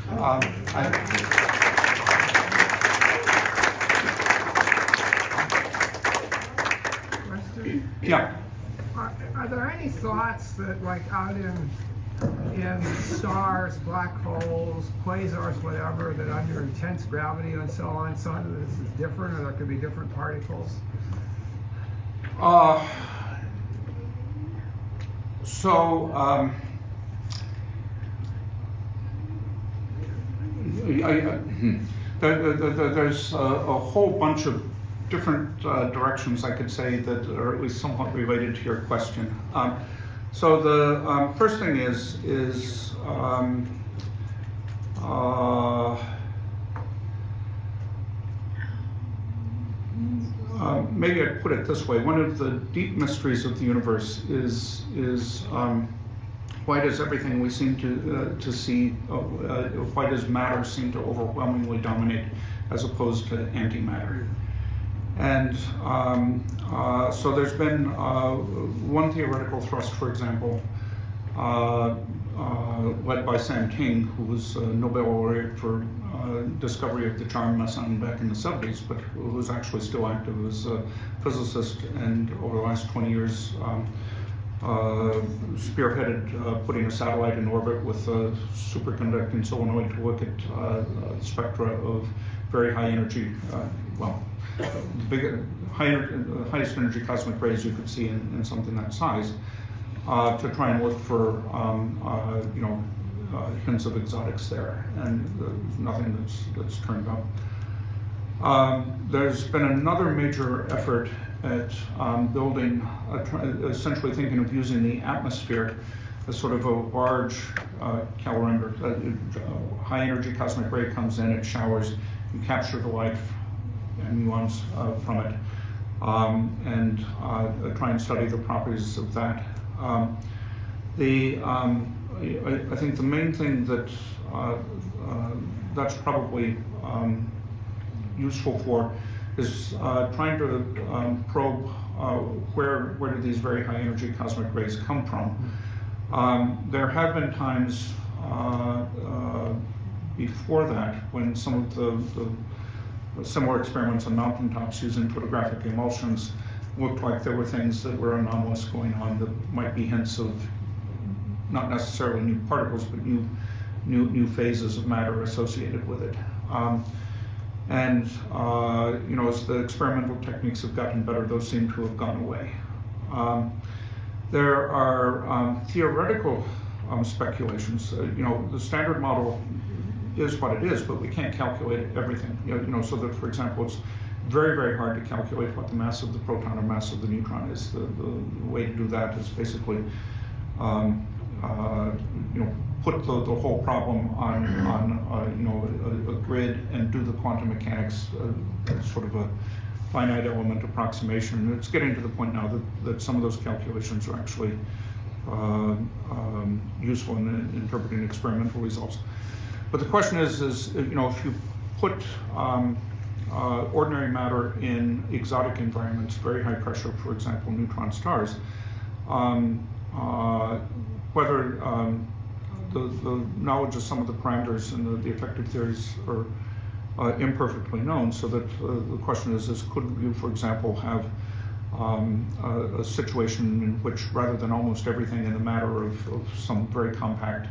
Question? Yeah. Are there any thoughts that, like, out in stars, black holes, quasars, whatever, that under intense gravity and so on, this is different, or there could be different particles? There's a whole bunch of different directions I could say that are at least somewhat related to your question. So the first thing is maybe I'd put it this way. One of the deep mysteries of the universe is why does everything we seem to see, why does matter seem to overwhelmingly dominate as opposed to antimatter? And so there's been one theoretical thrust, for example, led by Sam King, who was a Nobel laureate for discovery of the charm meson back in the 70s, but who is actually still active as a physicist, and over the last 20 years spearheaded putting a satellite in orbit with a superconducting solenoid to look at spectra of very high energy, highest energy cosmic rays you could see in something that size, to try and look for hints of exotics there, and there's nothing that's turned up. There's been another major effort at building, essentially thinking of using the atmosphere as sort of a large calorimeter. High energy cosmic ray comes in, it showers, you capture the light and muons from it, and try and study the properties of that. I think the main thing that that's probably useful for is trying to probe where do these very high energy cosmic rays come from. There have been times before that when some of the similar experiments on mountaintops using photographic emulsions looked like there were things that were anomalous going on that might be hints of not necessarily new particles, but new phases of matter associated with it. As the experimental techniques have gotten better, those seem to have gone away. There are theoretical speculations. The standard model is what it is, but we can't calculate everything. So that, for example, it's very, very hard to calculate what the mass of the proton or mass of the neutron is. The way to do that is basically, put the whole problem on a grid and do the quantum mechanics as sort of a finite element approximation. And it's getting to the point now that some of those calculations are actually useful in interpreting experimental results. But the question is if you put ordinary matter in exotic environments, very high pressure, for example, neutron stars, whether the knowledge of some of the parameters and the effective theories are imperfectly known, so that the question is could you, for example, have a situation in which, rather than almost everything in the matter of some very compact,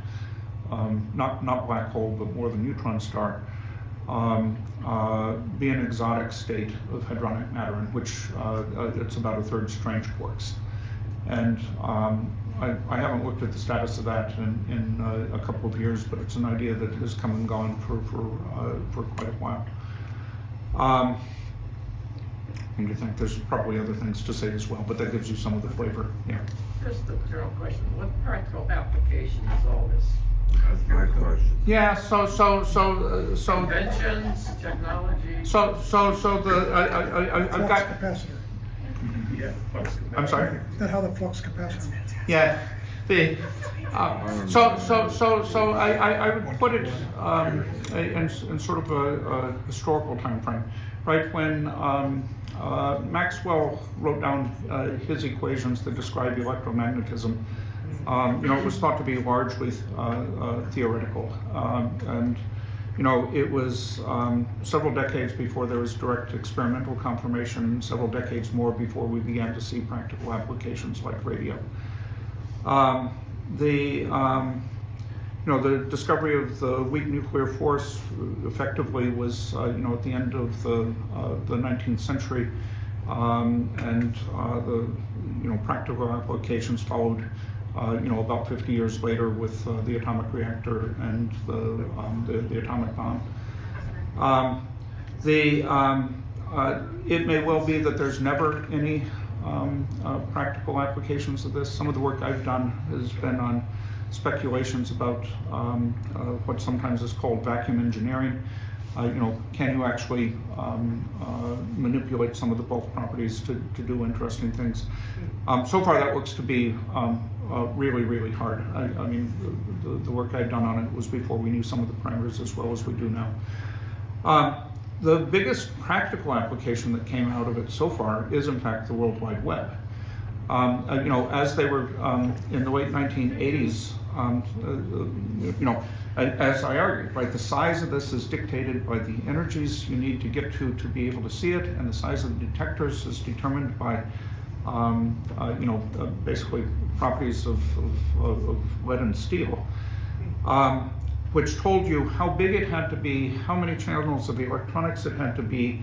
not black hole, but more the neutron star, be an exotic state of hadronic matter in which it's about a third strange quarks. And I haven't looked at the status of that in a couple of years, but it's an idea that has come and gone for quite a while. And I think there's probably other things to say as well, but that gives you some of the flavor. Yeah. Just a general question: what practical application is all this? That's my question. Yeah. So Inventions, technology. So I've got. Capacitor. Yeah. I'm sorry. Is that how the flux capacitor? Yeah. So I would put it in sort of a historical time frame, right when Maxwell wrote down his equations that describe electromagnetism. It was thought to be largely theoretical, and it was several decades before there was direct experimental confirmation, several decades more before we began to see practical applications like radio. The discovery of the weak nuclear force effectively was, at the end of the 19th century, and the practical applications followed. About 50 years later with the atomic reactor and the atomic bomb. It may well be that there's never any practical applications of this. Some of the work I've done has been on speculations about what sometimes is called vacuum engineering, can you actually manipulate some of the bulk properties to do interesting things? So far, that looks to be really, really hard. I mean, the work I'd done on it was before we knew some of the parameters as well as we do now. The biggest practical application that came out of it so far is, in fact, the World Wide Web. As they were in the late 1980s, as I argued, right, the size of this is dictated by the energies you need to get to be able to see it, and the size of the detectors is determined by, basically properties of lead and steel, which told you how big it had to be, how many channels of electronics it had to be,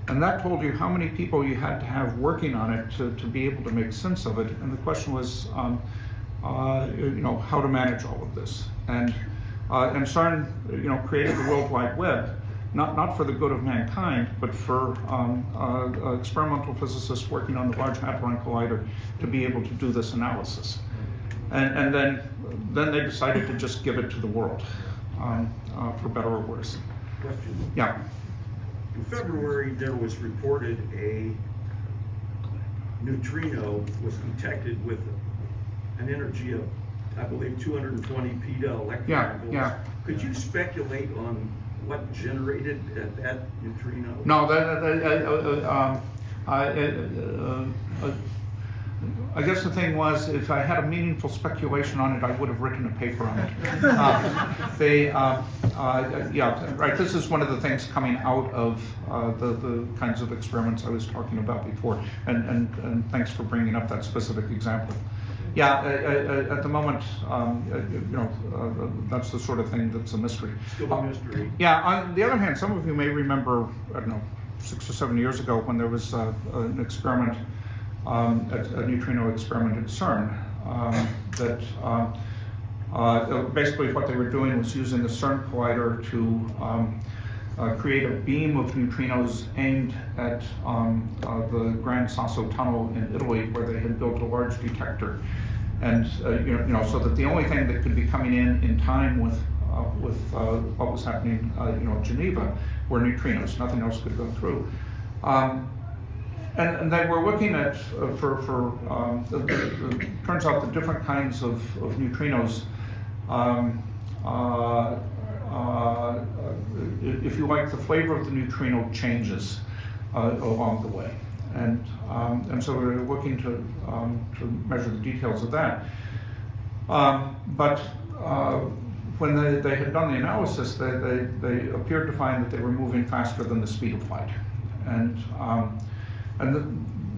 and that told you how many people you had to have working on it to be able to make sense of it. And the question was, how to manage all of this. And CERN, created the World Wide Web, not for the good of mankind, but for experimental physicists working on the Large Hadron Collider to be able to do this analysis. And then they decided to just give it to the world, for better or worse. Question. Yeah. In February, there was reported a neutrino was detected with an energy of, I believe, 220 peta electron volts. Yeah. Could you speculate on what generated that neutrino? No, I guess the thing was, if I had a meaningful speculation on it, I would have written a paper on it. Right. This is one of the things coming out of the kinds of experiments I was talking about before, and thanks for bringing up that specific example. Yeah, at the moment, that's the sort of thing that's a mystery. Still a mystery. Yeah. On the other hand, some of you may remember, I don't know, 6 or 7 years ago when there was an experiment. A neutrino experiment at CERN that basically what they were doing was using the CERN collider to create a beam of neutrinos aimed at the Gran Sasso tunnel in Italy, where they had built a large detector, and so that the only thing that could be coming in time with what was happening, Geneva, were neutrinos. Nothing else could go through. And they were looking at, turns out the different kinds of neutrinos, if you like, the flavor of the neutrino changes along the way. And so we were looking to measure the details of that. But when they had done the analysis, they appeared to find that they were moving faster than the speed of light. And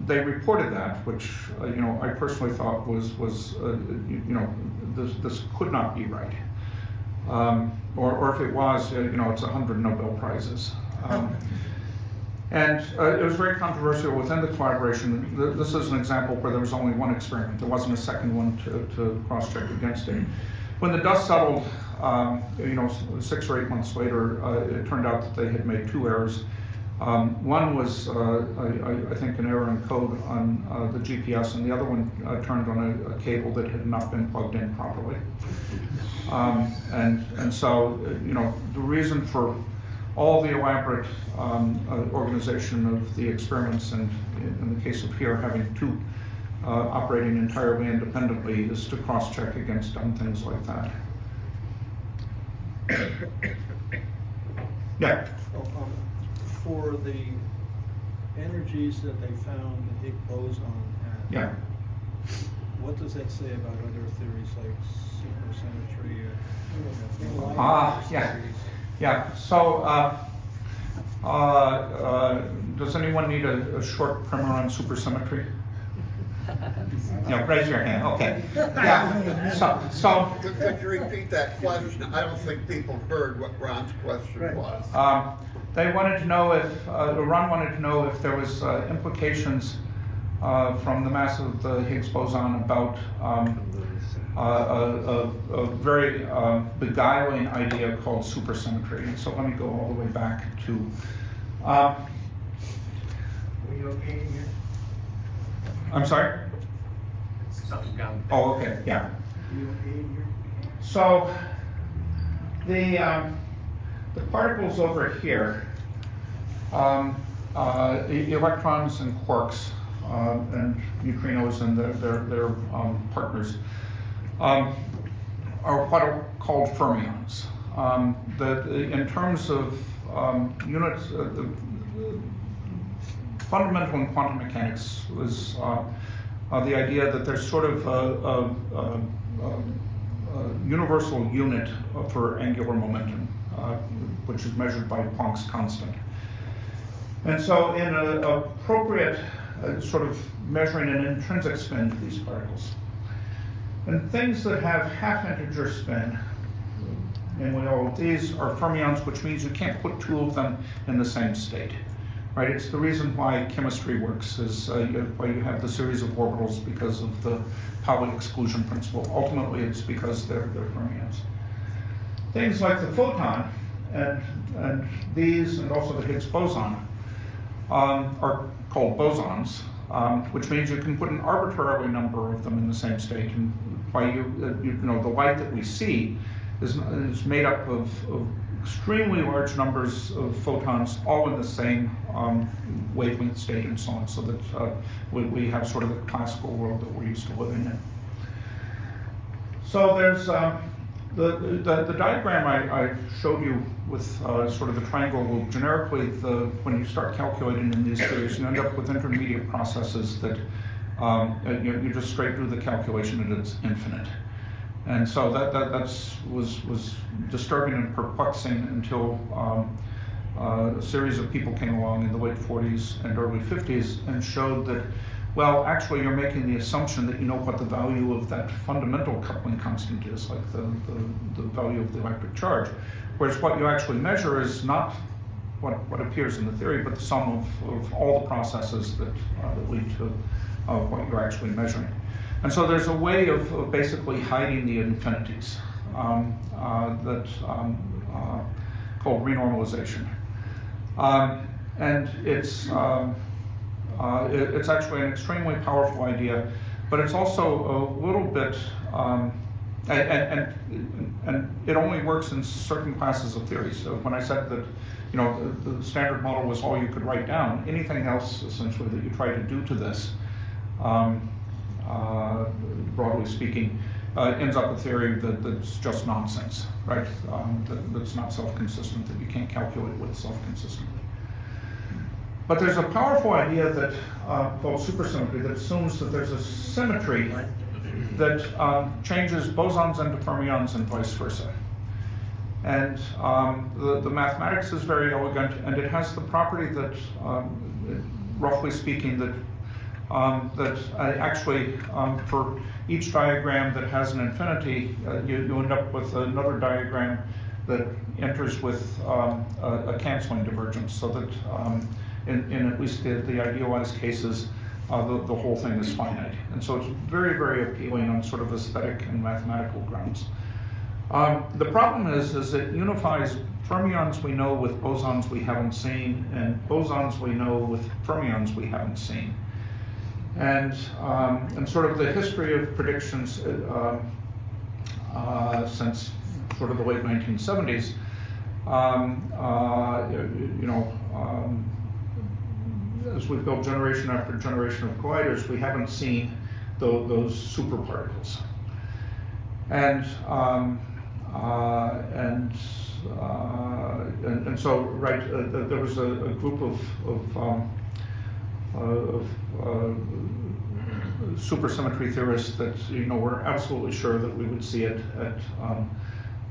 they reported that, which I personally thought was this could not be right, or if it was, it's 100 Nobel Prizes, and it was very controversial within the collaboration. This is an example where there was only one experiment. There wasn't a second one to cross-check against it. When the dust settled, 6 or 8 months later, it turned out that they had made 2 errors. One was, I think, an error in code on the GPS, and the other one turned on a cable that had not been plugged in properly. And so, the reason for all the elaborate organization of the experiments, and in the case of here, having 2 operating entirely independently, is to cross-check against dumb things like that. Yeah. For the energies that they found the Higgs boson at, Yeah. what does that say about other theories like supersymmetry? Yeah. Yeah. So, does anyone need a short primer on supersymmetry? Raise your hand. Okay. Yeah. So. Could you repeat that question? I don't think people heard what Ron's question was. They wanted to know if Ron wanted to know if there was implications from the mass of the Higgs boson about a very beguiling idea called supersymmetry. And so let me go all the way back to. Were you okay here? I'm sorry? Something down. Oh, okay, yeah. Were you okay here? So the particles over here, electrons and quarks, and neutrinos and their partners, are what are called fermions. That in terms of units, the fundamental in quantum mechanics was the idea that there's sort of a universal unit for angular momentum, which is measured by Planck's constant. And so in an appropriate sort of measuring an intrinsic spin to these particles, and things that have half-integer spin, namely all of these, are fermions, which means you can't put two of them in the same state. Right? It's the reason why chemistry works, is why you have the series of orbitals, because of the Pauli exclusion principle. Ultimately, it's because they're fermions. Things like the photon and these, and also the Higgs boson, are called bosons, which means you can put an arbitrary number of them in the same state. And by you know, the light that we see is made up of extremely large numbers of photons, all in the same wavelength state and so on, so that we have sort of the classical world that we're used to living in. So there's the diagram I showed you with sort of the triangle. Well, generically, when you start calculating in these theories, you end up with intermediate processes that you just straight do the calculation and it's infinite. And so that was disturbing and perplexing until a series of people came along in the late 40s and early 50s and showed that, well, actually you're making the assumption that you know what the value of that fundamental coupling constant is, like the value of the electric charge. Whereas what you actually measure is not what appears in the theory, but the sum of all the processes that lead to what you're actually measuring. And so there's a way of basically hiding the infinities that called renormalization. And it's actually an extremely powerful idea, but it's also a little bit, and it only works in certain classes of theory. So when I said that, you know, the standard model was all you could write down, anything else essentially that you try to do to this, broadly speaking, ends up a theory that's just nonsense, right? That's not self-consistent, that you can't calculate with self-consistently. But there's a powerful idea that called supersymmetry that assumes that there's a symmetry that changes bosons into fermions and vice versa. And the mathematics is very elegant, and it has the property that, roughly speaking, that actually for each diagram that has an infinity, you end up with another diagram that enters with a canceling divergence, so that in at least the idealized cases, the whole thing is finite. And so it's very, very appealing on sort of aesthetic and mathematical grounds. The problem is it unifies fermions we know with bosons we haven't seen, and bosons we know with fermions we haven't seen. And sort of the history of predictions since sort of the late 1970s, as we've built generation after generation of colliders, we haven't seen those superparticles. And so, right, there was a group of supersymmetry theorists that were absolutely sure that we would see it at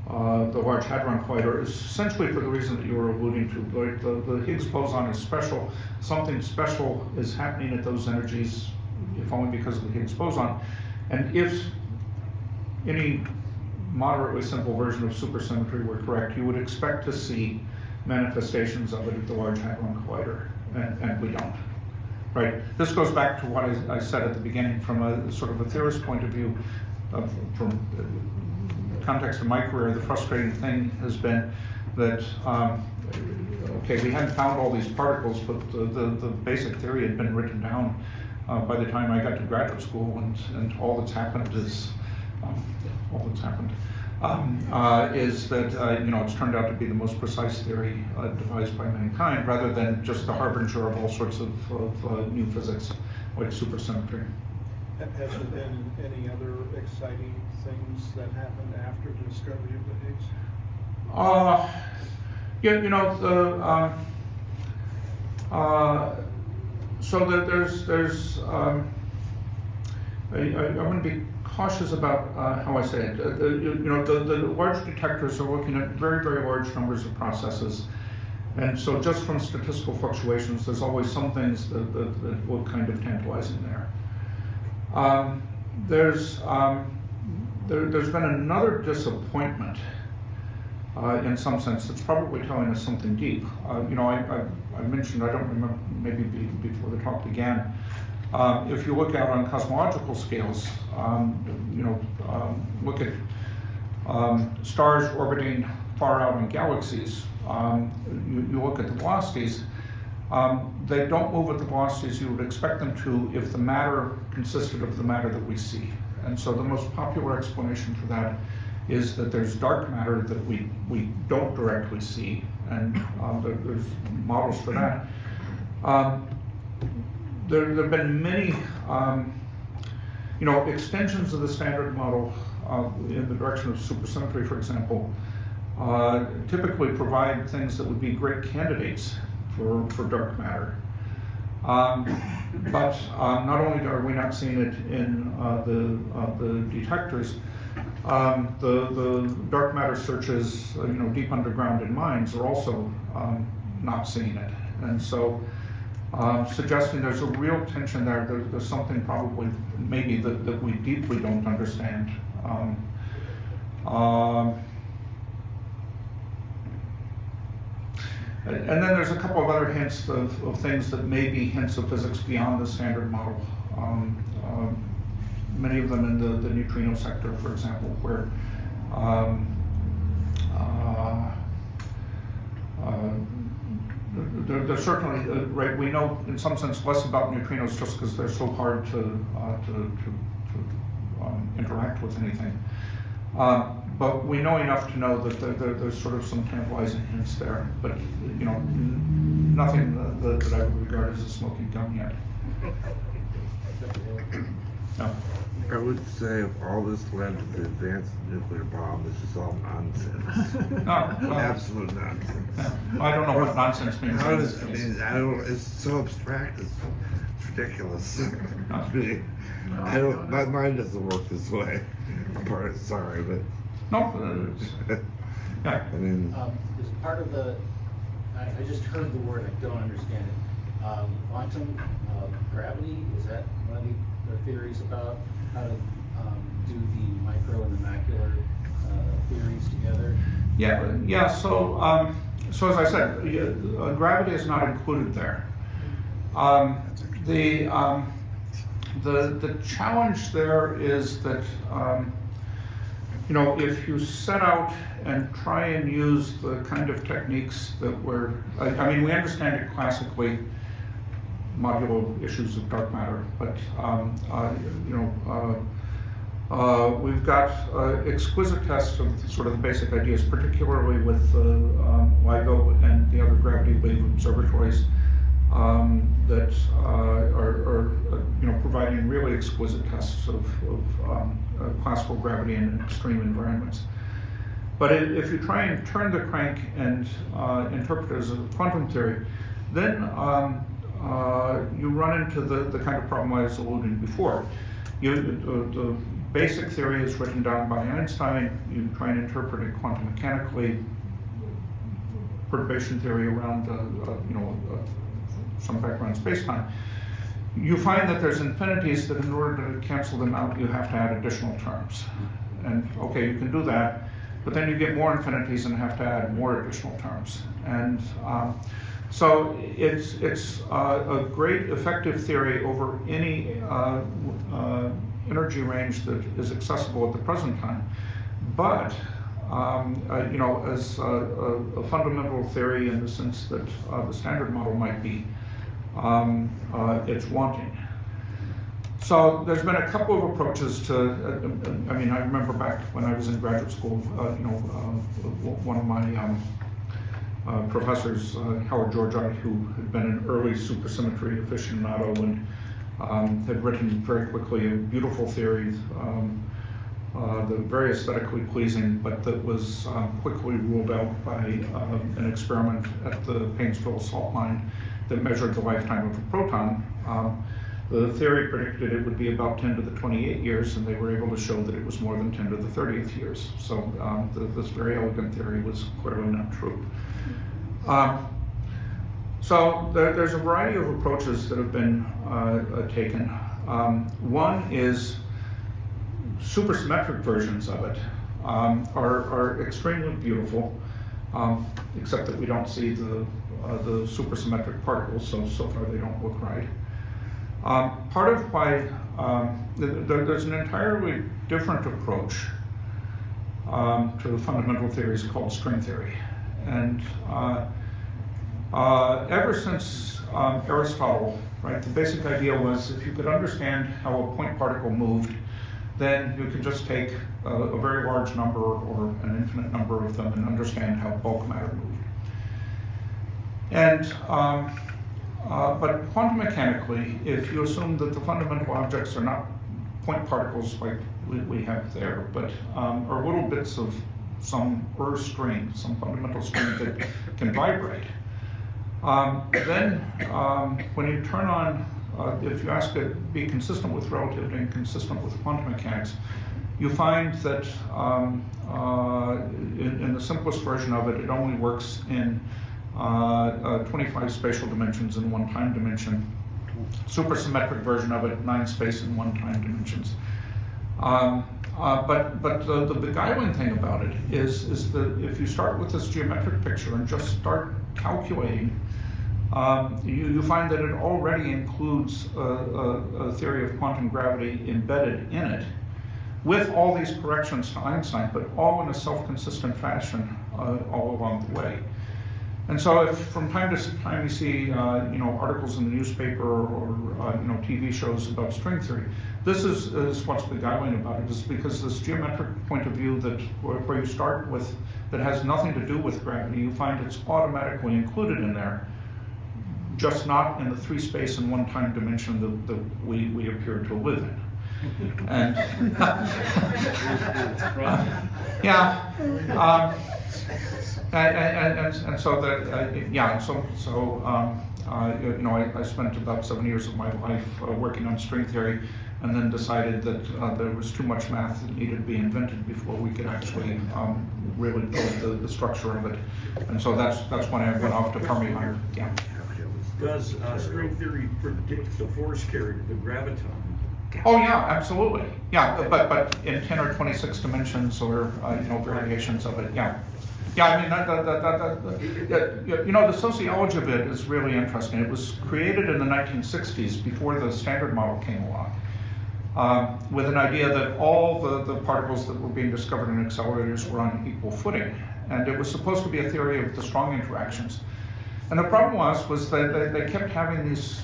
the Large Hadron Collider, essentially for the reason that you were alluding to. The Higgs boson is special. Something special is happening at those energies, if only because of the Higgs boson. And if any moderately simple version of supersymmetry were correct, you would expect to see manifestations of it at the Large Hadron Collider, and we don't. Right. This goes back to what I said at the beginning, from a sort of a theorist point of view, from the context of my career. The frustrating thing has been that okay, we hadn't found all these particles, but the basic theory had been written down by the time I got to graduate school, and all that's happened is is that it's turned out to be the most precise theory devised by mankind, rather than just the harbinger of all sorts of new physics like supersymmetry. Has there been any other exciting things that happened after the discovery of the Higgs? I want to be cautious about how I say it. The large detectors are looking at very, very large numbers of processes. And so just from statistical fluctuations, there's always some things that will kind of tantalize in there. There's been another disappointment in some sense that's probably telling us something deep. I mentioned, I don't remember, maybe before the talk began, if you look out on cosmological scales, look at stars orbiting far out in galaxies, you look at the velocities, they don't move at the velocities you would expect them to if the matter consisted of the matter that we see. And so the most popular explanation for that is that there's dark matter that we don't directly see, and there's models for that. There have been many extensions of the standard model in the direction of supersymmetry, for example, typically provide things that would be great candidates for dark matter. But not only are we not seeing it in the detectors, the dark matter searches, deep underground in mines, are also not seeing it. And so suggesting there's a real tension there. There's something probably maybe that we deeply don't understand. And then there's a couple of other hints of things that may be hints of physics beyond the standard model. Many of them in the neutrino sector, for example, where they're certainly, right, we know in some sense less about neutrinos just because they're so hard to interact with anything. But we know enough to know that there's sort of some tantalizing hints there, but nothing that I would regard as a smoking gun yet. No. I would say if all this led to the advanced nuclear bomb, this is all nonsense. No, Absolute nonsense. I don't know what nonsense means. How does, it's so abstract, it's ridiculous. My mind doesn't work this way. Sorry, but. No, yeah. Is part of the, I just heard the word, I don't understand it. Quantum gravity, is that one of the theories about how to do the micro and the macular theories together? Yeah. So as I said, gravity is not included there. The challenge there is that if you set out and try and use the kind of techniques that we understand it classically, modulo issues of dark matter, but we've got exquisite tests of sort of the basic ideas, particularly with LIGO and the other gravity wave observatories that are providing really exquisite tests of classical gravity in extreme environments. But if you try and turn the crank and interpret it as a quantum theory, then you run into the kind of problem I was alluding before. The basic theory is written down by Einstein. You try and interpret it quantum mechanically. Perturbation theory around some background space-time. You find that there's infinities that in order to cancel them out, you have to add additional terms. And okay, you can do that, but then you get more infinities and have to add more additional terms. And so it's a great effective theory over any energy range that is accessible at the present time. But as a fundamental theory in the sense that the standard model might be, it's wanting. So there's been a couple of approaches to, I mean, I remember back when I was in graduate school, one of my professors, Howard Georgi, who had been an early supersymmetry aficionado and had written very quickly a beautiful theory, very aesthetically pleasing, but that was quickly ruled out by an experiment at the Painesville salt mine that measured the lifetime of a proton. The theory predicted it would be about 10 to the 28 years, and they were able to show that it was more than 10 to the 30th years. So this very elegant theory was clearly not true. So there's a variety of approaches that have been taken. One is supersymmetric versions of it are extremely beautiful, except that we don't see the supersymmetric particles, so far they don't look right. Part of why there's an entirely different approach to the fundamental theories called string theory. And ever since Aristotle, right, the basic idea was if you could understand how a point particle moved, then you could just take a very large number or an infinite number of them and understand how bulk matter moved. And but quantum mechanically, if you assume that the fundamental objects are not point particles like we have there, but are little bits of some string, some fundamental string that can vibrate, then when you turn on, if you ask it be consistent with relativity and consistent with quantum mechanics, you find that in the simplest version of it, it only works in 25 spatial dimensions and 1 time dimension. Supersymmetric version of it, 9 space and 1 time dimensions. But the beguiling thing about it is that if you start with this geometric picture and just start calculating, you find that it already includes a theory of quantum gravity embedded in it, with all these corrections to Einstein, but all in a self-consistent fashion all along the way. And so if from time to time you see articles in the newspaper or TV shows about string theory, this is what's beguiling about it, is because this geometric point of view that where you start with that has nothing to do with gravity, you find it's automatically included in there, just not in the 3 space and 1 time dimension that we appear to live in. And and so that I spent about 7 years of my life working on string theory, and then decided that there was too much math that needed to be invented before we could actually really build the structure of it. And so that's when I went off to Fermi. Yeah. Does string theory predict the force carrier, the graviton? Oh yeah, absolutely. Yeah, but in 10 or 26 dimensions or variations of it. Yeah. Yeah, I mean, the sociology of it is really interesting. It was created in the 1960s before the Standard Model came along, with an idea that all the particles that were being discovered in accelerators were on equal footing. And it was supposed to be a theory of the strong interactions. And the problem was that they kept having these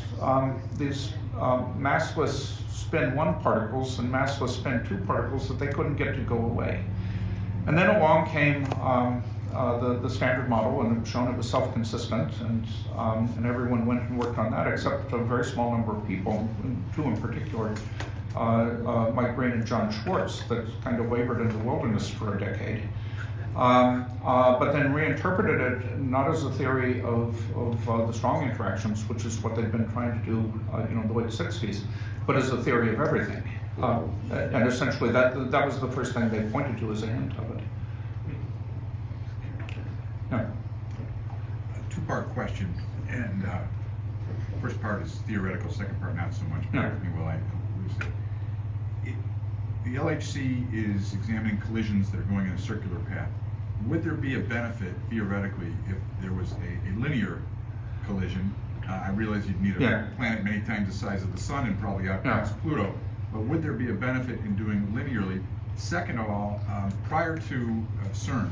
massless spin 1 particles and massless spin 2 particles that they couldn't get to go away. And then along came the Standard Model, and it shown it was self-consistent, and everyone went and worked on that, except a very small number of people, 2 in particular, Mike Green and John Schwartz, that kind of wavered in the wilderness for a decade. But then reinterpreted it not as a theory of the strong interactions, which is what they'd been trying to do in the late 60s, but as a theory of everything. And essentially that was the first thing they pointed to as a hint of it. Yeah. A 2-part question, and first part is theoretical, second part not so much. Bear with me while I lose it. The LHC is examining collisions that are going in a circular path. Would there be a benefit, theoretically, if there was a linear collision? I realize you'd need a planet many times the size of the sun and probably outpace Pluto, but would there be a benefit in doing linearly? Second of all, prior to CERN,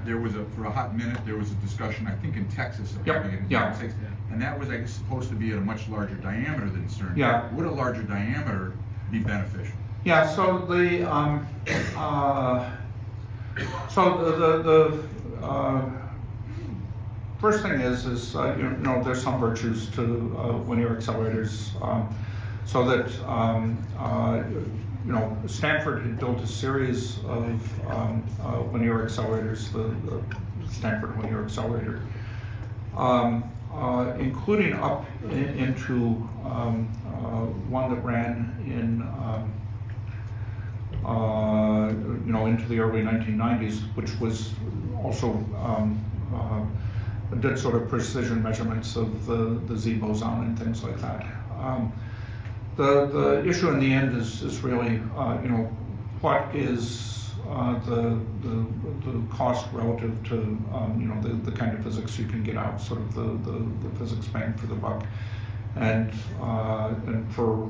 there was for a hot minute, there was a discussion, I think in Texas, in the United States, And that was, I guess, supposed to be at a much larger diameter than CERN. Yeah. Would a larger diameter be beneficial? Yeah, so the first thing is you know, there's some virtues to linear accelerators, so that you know, Stanford had built a series of linear accelerators, the Stanford Linear Accelerator, including up into one that ran in you know, into the early 1990s, which was also did sort of precision measurements of the Z boson and things like that. The issue in the end is really you know, what is the cost relative to you know, the kind of physics you can get out, sort of the physics bang for the buck, and for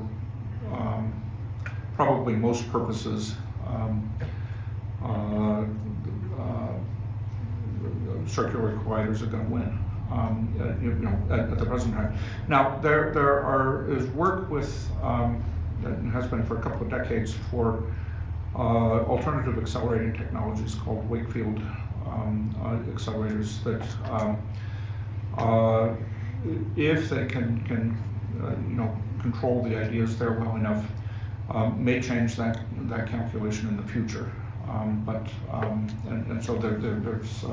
probably most purposes, circular colliders are going to win. You know, at the present time. Now there is work with and has been for a couple of decades for alternative accelerating technologies called Wakefield accelerators that if they can you know, control the ideas there well enough, may change that calculation in the future. And so there's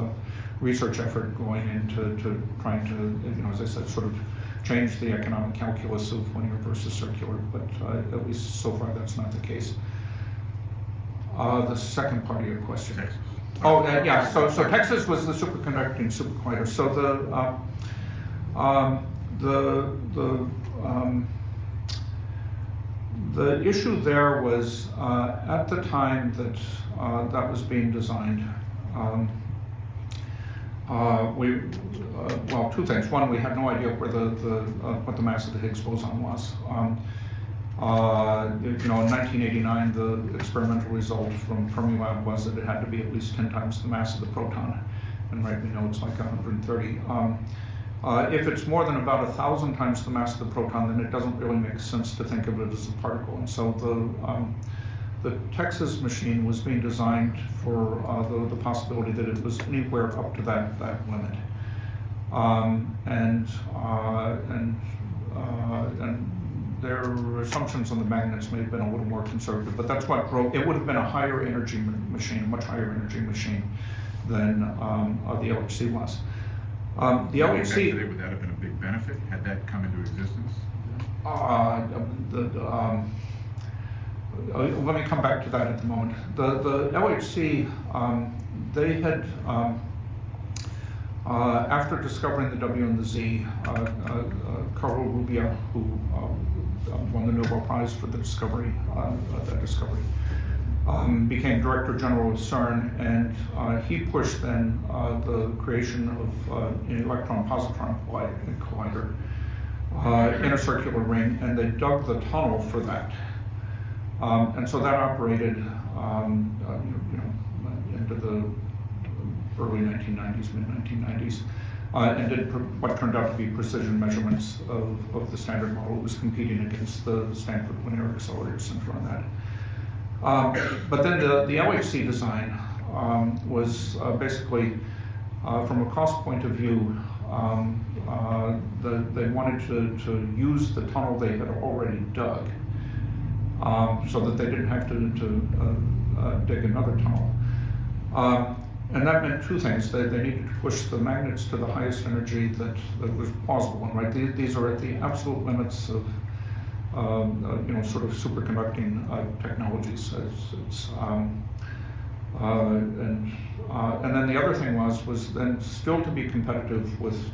research effort going into trying to, you know, as I said, sort of change the economic calculus of linear versus circular, but at least so far that's not the case. The second part of your question. Texas. Oh, yeah, so Texas was the superconducting supercollider. So the issue there was at the time that that was being designed, well, two things. One, we had no idea where what the mass of the Higgs boson was. You know, in 1989, the experimental result from Fermilab was that it had to be at least 10 times the mass of the proton, and right, we know it's like 130. If it's more than about 1,000 times the mass of the proton, then it doesn't really make sense to think of it as a particle. And so the Texas machine was being designed for the possibility that it was anywhere up to that limit. And their assumptions on the magnets may have been a little more conservative, but that's what drove it. Would have been a higher energy machine, a much higher energy machine than the LHC was. The LHC, would that have been a big benefit had that come into existence? Let me come back to that at the moment. The LHC, they had, after discovering the W and the Z, Carlo Rubbia, who won the Nobel Prize for the discovery, became Director General of CERN, and he pushed then the creation of an electron-positron collider in a circular ring, and they dug the tunnel for that. And so that operated you know, into the early 1990s, mid-1990s, and did what turned out to be precision measurements of the Standard model. It was competing against the Stanford Linear Accelerator Center on that. But then the LHC design was basically, from a cost point of view, they wanted to use the tunnel they had already dug, so that they didn't have to dig another tunnel. And that meant two things. They needed to push the magnets to the highest energy that was plausible. And right, these are at the absolute limits of you know, sort of superconducting technologies. And then the other thing was then still to be competitive with,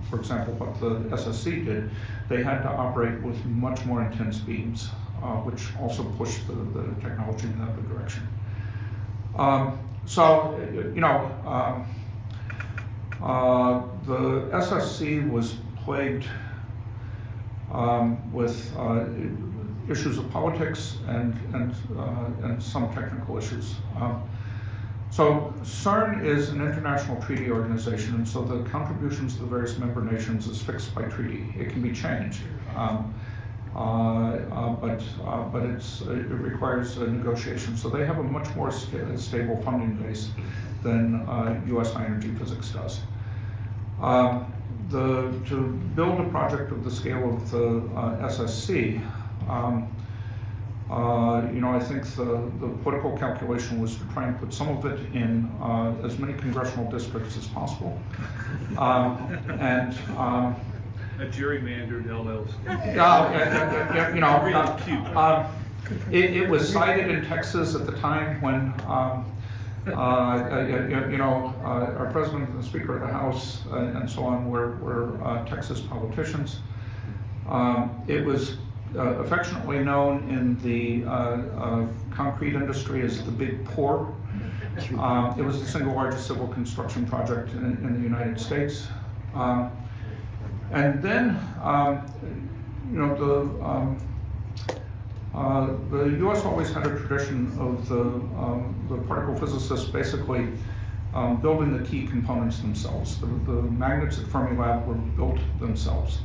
for example, what the SSC did. They had to operate with much more intense beams, which also pushed the technology in that direction. So, you know, the SSC was plagued with issues of politics and some technical issues. So CERN is an international treaty organization, and so the contributions to the various member nations is fixed by treaty. It can be changed, but it requires a negotiation. So they have a much more stable funding base than U.S. high energy physics does. To build a project of the scale of the SSC, I think the political calculation was to try and put some of it in as many congressional districts as possible. A gerrymandered LLC. It was cited in Texas at the time when our president and the Speaker of the House and so on were Texas politicians. It was affectionately known in the concrete industry as the Big Pour. It was the single largest civil construction project in the United States. And then, the U.S. always had a tradition of the particle physicists basically building the key components themselves. The magnets at Fermilab were built themselves.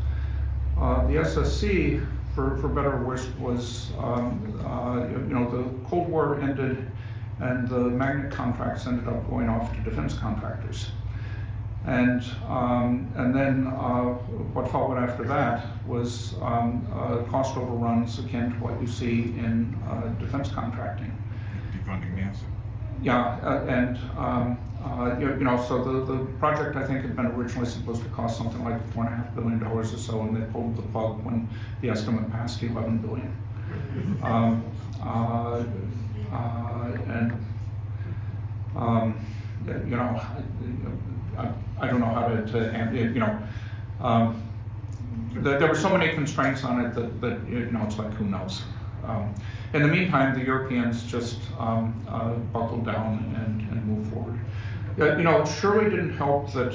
The SSC, for better or worse, was the Cold War ended, and the magnet contracts ended up going off to defense contractors. And then what followed after that was cost overruns akin to what you see in defense contracting. Defunding NASA. Yeah, so the project I think had been originally supposed to cost something like $4.5 billion or so, and they pulled the plug when the estimate passed $11 billion. I don't know how to handle it, there were so many constraints on it that it's like, who knows. In the meantime, the Europeans just buckled down and moved forward. It surely didn't help that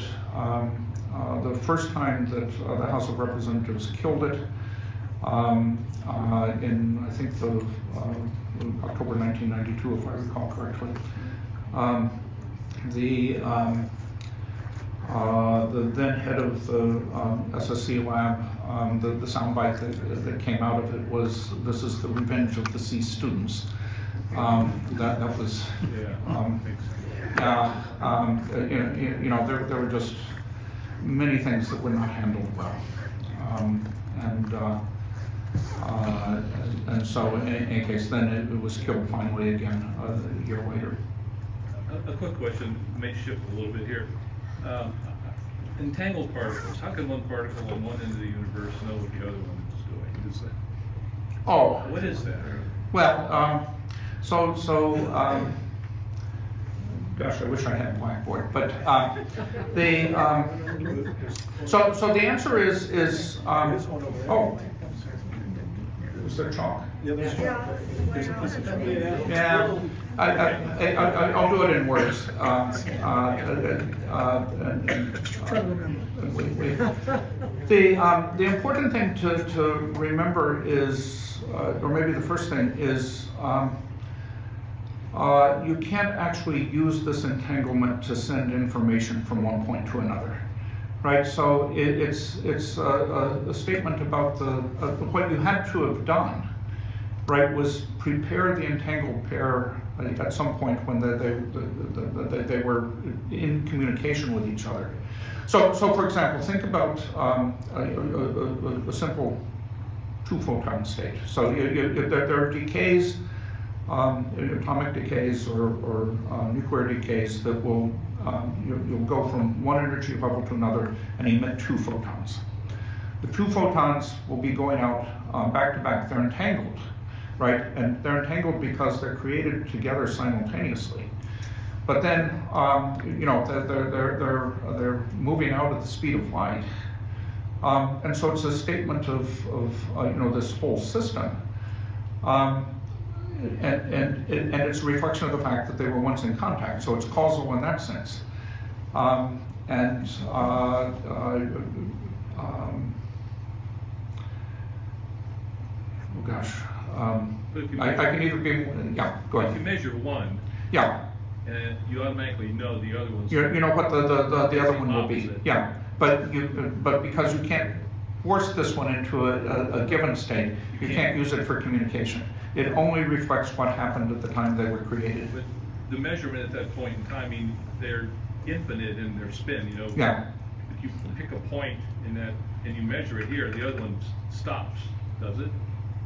the first time that the House of Representatives killed it, in I think the October 1992, if I recall correctly, the then head of the SSC lab, the soundbite that came out of it was, "This is the revenge of the C students." That was, there were just many things that were not handled well, and so in any case, then it was killed finally again a year later. A quick question, may shift a little bit here. Entangled particles, how can one particle on one end of the universe know what the other one is doing? What is that? Well, gosh, I wish I had a blackboard, but the answer is is there chalk? Yeah, there's a piece of chalk. Yeah, I'll do it in words. The important thing to remember is, or maybe the first thing is, you can't actually use this entanglement to send information from one point to another, right? So it's a statement about what you had to have done, right, was prepare the entangled pair at some point when they were in communication with each other. So for example, think about a simple two-photon state. So there are decays, atomic decays or nuclear decays that will you'll go from one energy level to another and emit two photons. The two photons will be going out back to back. They're entangled, right? And they're entangled because they're created together simultaneously. But then, they're moving out at the speed of light, and so it's a statement of this whole system, and it's a reflection of the fact that they were once in contact. So it's causal in that sense, oh gosh, I can either be, yeah, go ahead. If you measure one, yeah. and you automatically know the other one's. You know what the other one will be. Opposite. Yeah, but because you can't force this one into a given state, you can't use it for communication. It only reflects what happened at the time they were created. But the measurement at that point in time, I mean, they're infinite in their spin, you know? Yeah. If you pick a point in that and you measure it here, the other one stops, does it?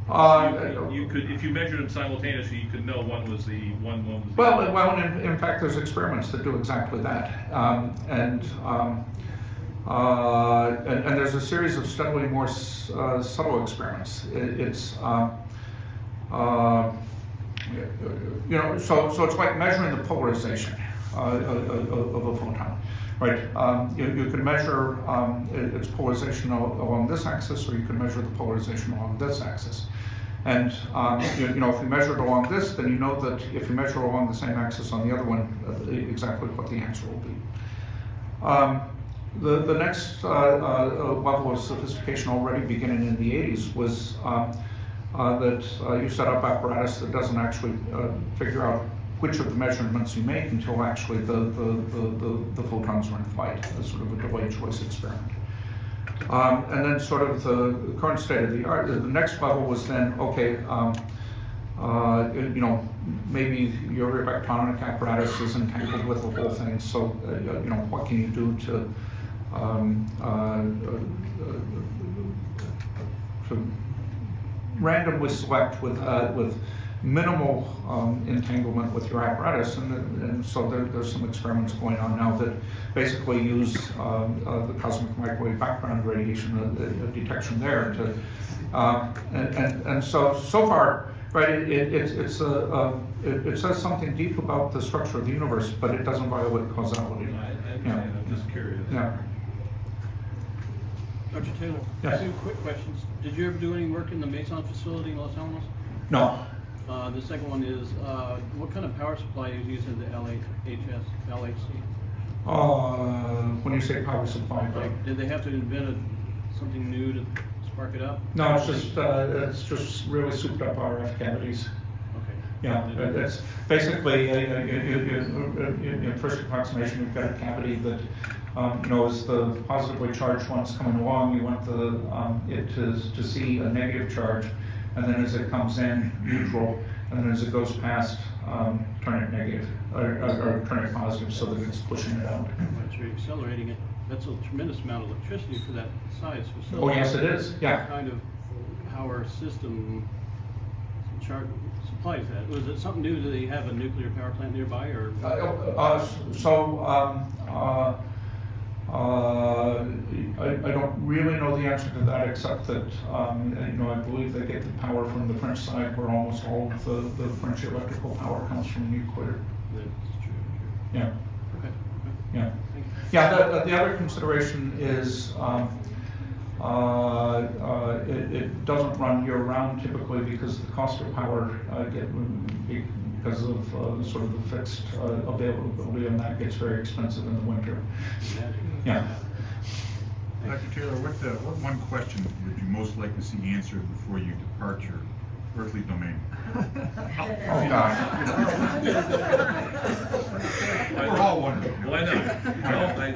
You could, if you measured them simultaneously, you could know one was the one was the other. Well, in fact, there's experiments that do exactly that, and there's a series of steadily more subtle experiments. You know, so it's like measuring the polarization of a photon, right? You can measure its polarization along this axis, or you can measure the polarization along this axis. And you know, if you measure it along this, then you know that if you measure along the same axis on the other one, exactly what the answer will be. The next level of sophistication, already beginning in the 80s, was that you set up apparatus that doesn't actually figure out which of the measurements you make until actually the photons are in flight, as sort of a delayed choice experiment. And then sort of the current state of the art, the next level was then, okay, you know, maybe your electronic apparatus is entangled with the whole thing, so, you know, what can you do to randomly select with minimal entanglement with your apparatus, and so there's some experiments going on now that basically use the cosmic microwave background radiation detection there to, and so far, right? It says something deep about the structure of the universe, but it doesn't violate causality. Yeah. I'm just curious. Yeah. Dr. Taylor, Yes. two quick questions. Did you ever do any work in the Michelson facility in Los Alamos? No. The second one is, what kind of power supply is used in the LHC? When you say power supply, Like, did they have to invent something new to spark it up? no, it's just really souped up RF cavities. Okay. Yeah, it's basically in first approximation, you've got a cavity that you know, is the positively charged ones coming along. You want it to see a negative charge, and then as it comes in, neutral, and then as it goes past, turn it negative or turn it positive, so that it's pushing it out. Right, so you're accelerating it. That's a tremendous amount of electricity for that size facility. Oh yes, it is. Yeah. What kind of power system supplies that? Was it something new? Do they have a nuclear power plant nearby, or? I don't really know the answer to that, except that you know, I believe they get the power from the French side, where almost all of the French electrical power comes from nuclear. That's true. Yeah. Okay. Yeah. Thank you. Yeah. The other consideration is it doesn't run year round typically, because the cost of power because of sort of the fixed availability, and that gets very expensive in the winter. Yeah. Dr. Taylor, what one question would you most like to see answered before you depart your earthly domain? Oh gosh. We're all wondering. Why not? Well, I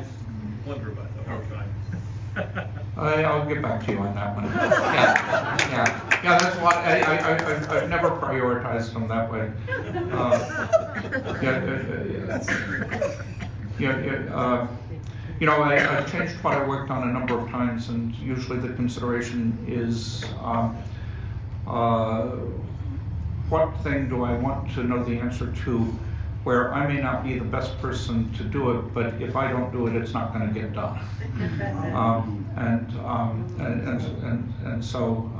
wonder about that all the time. I'll get back to you on that one. Yeah. That's why I've never prioritized them that way. You know, I've changed what I worked on a number of times, and usually the consideration is what thing do I want to know the answer to, where I may not be the best person to do it, but if I don't do it, it's not going to get done. And so.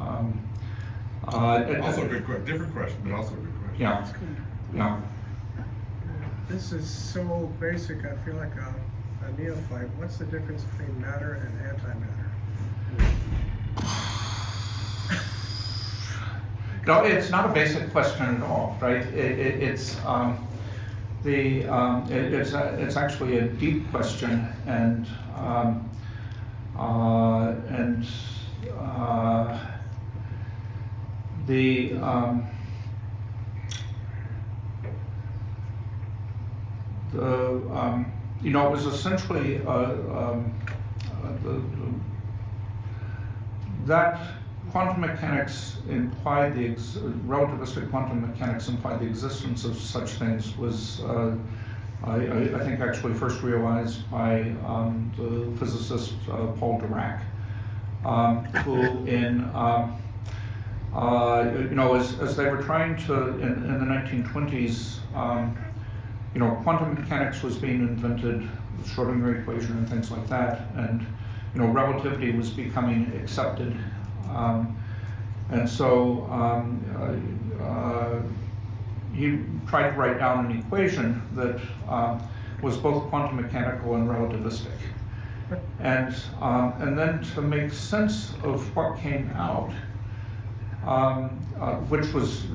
Also a good question, different question, but also a good question. Yeah. This is so basic, I feel like a neophyte. What's the difference between matter and antimatter? No, it's not a basic question at all, right? It's actually a deep question, and you know, it was essentially that quantum mechanics implied relativistic quantum mechanics implied the existence of such things was, I think, actually first realized by the physicist Paul Dirac, who you know, as they were trying to, in the 1920s, you know, quantum mechanics was being invented, the Schrodinger equation and things like that, and you know, relativity was becoming accepted, and so he tried to write down an equation that was both quantum mechanical and relativistic, and then to make sense of what came out, which was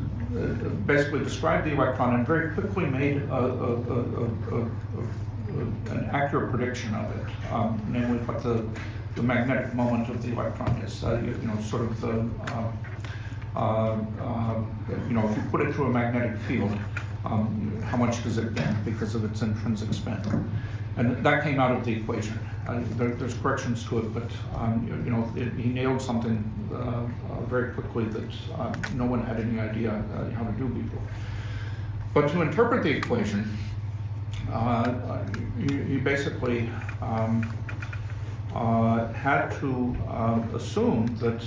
basically described the electron and very quickly made an accurate prediction of it, namely what the magnetic moment of the electron is. You know, sort of the, you know, if you put it through a magnetic field, how much does it bend because of its intrinsic spin? And that came out of the equation. There's corrections to it, but you know, he nailed something very quickly that no one had any idea how to do before. But to interpret the equation, he basically had to assume that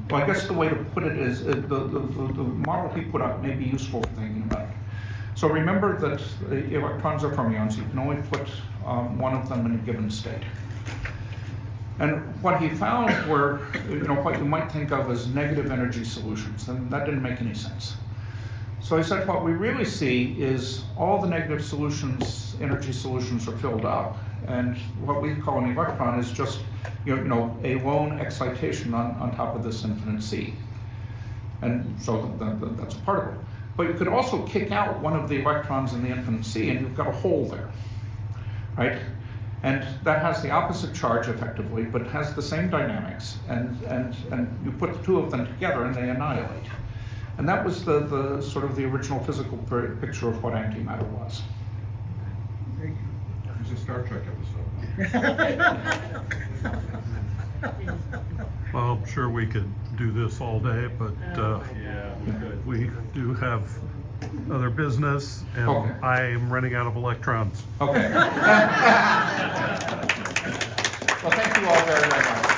well, I guess the way to put it is the model he put up may be useful for thinking about it. So remember that electrons are fermions. You can only put one of them in a given state. And what he found were, you know, what you might think of as negative energy solutions, and that didn't make any sense. So he said what we really see is all the negative solutions, energy solutions, are filled up, and what we call an electron is just, you know, a lone excitation on top of this infinite C. And so that's a particle. But you could also kick out one of the electrons in the infinite C, and you've got a hole there, right? And that has the opposite charge effectively, but has the same dynamics, and you put the two of them together and they annihilate. And that was the sort of the original physical picture of what antimatter was. There's a Star Trek episode. Well, I'm sure we could do this all day, but Yeah, we could. we do have other business, and Okay. I'm running out of electrons. Okay. Well, thank you all very, very much.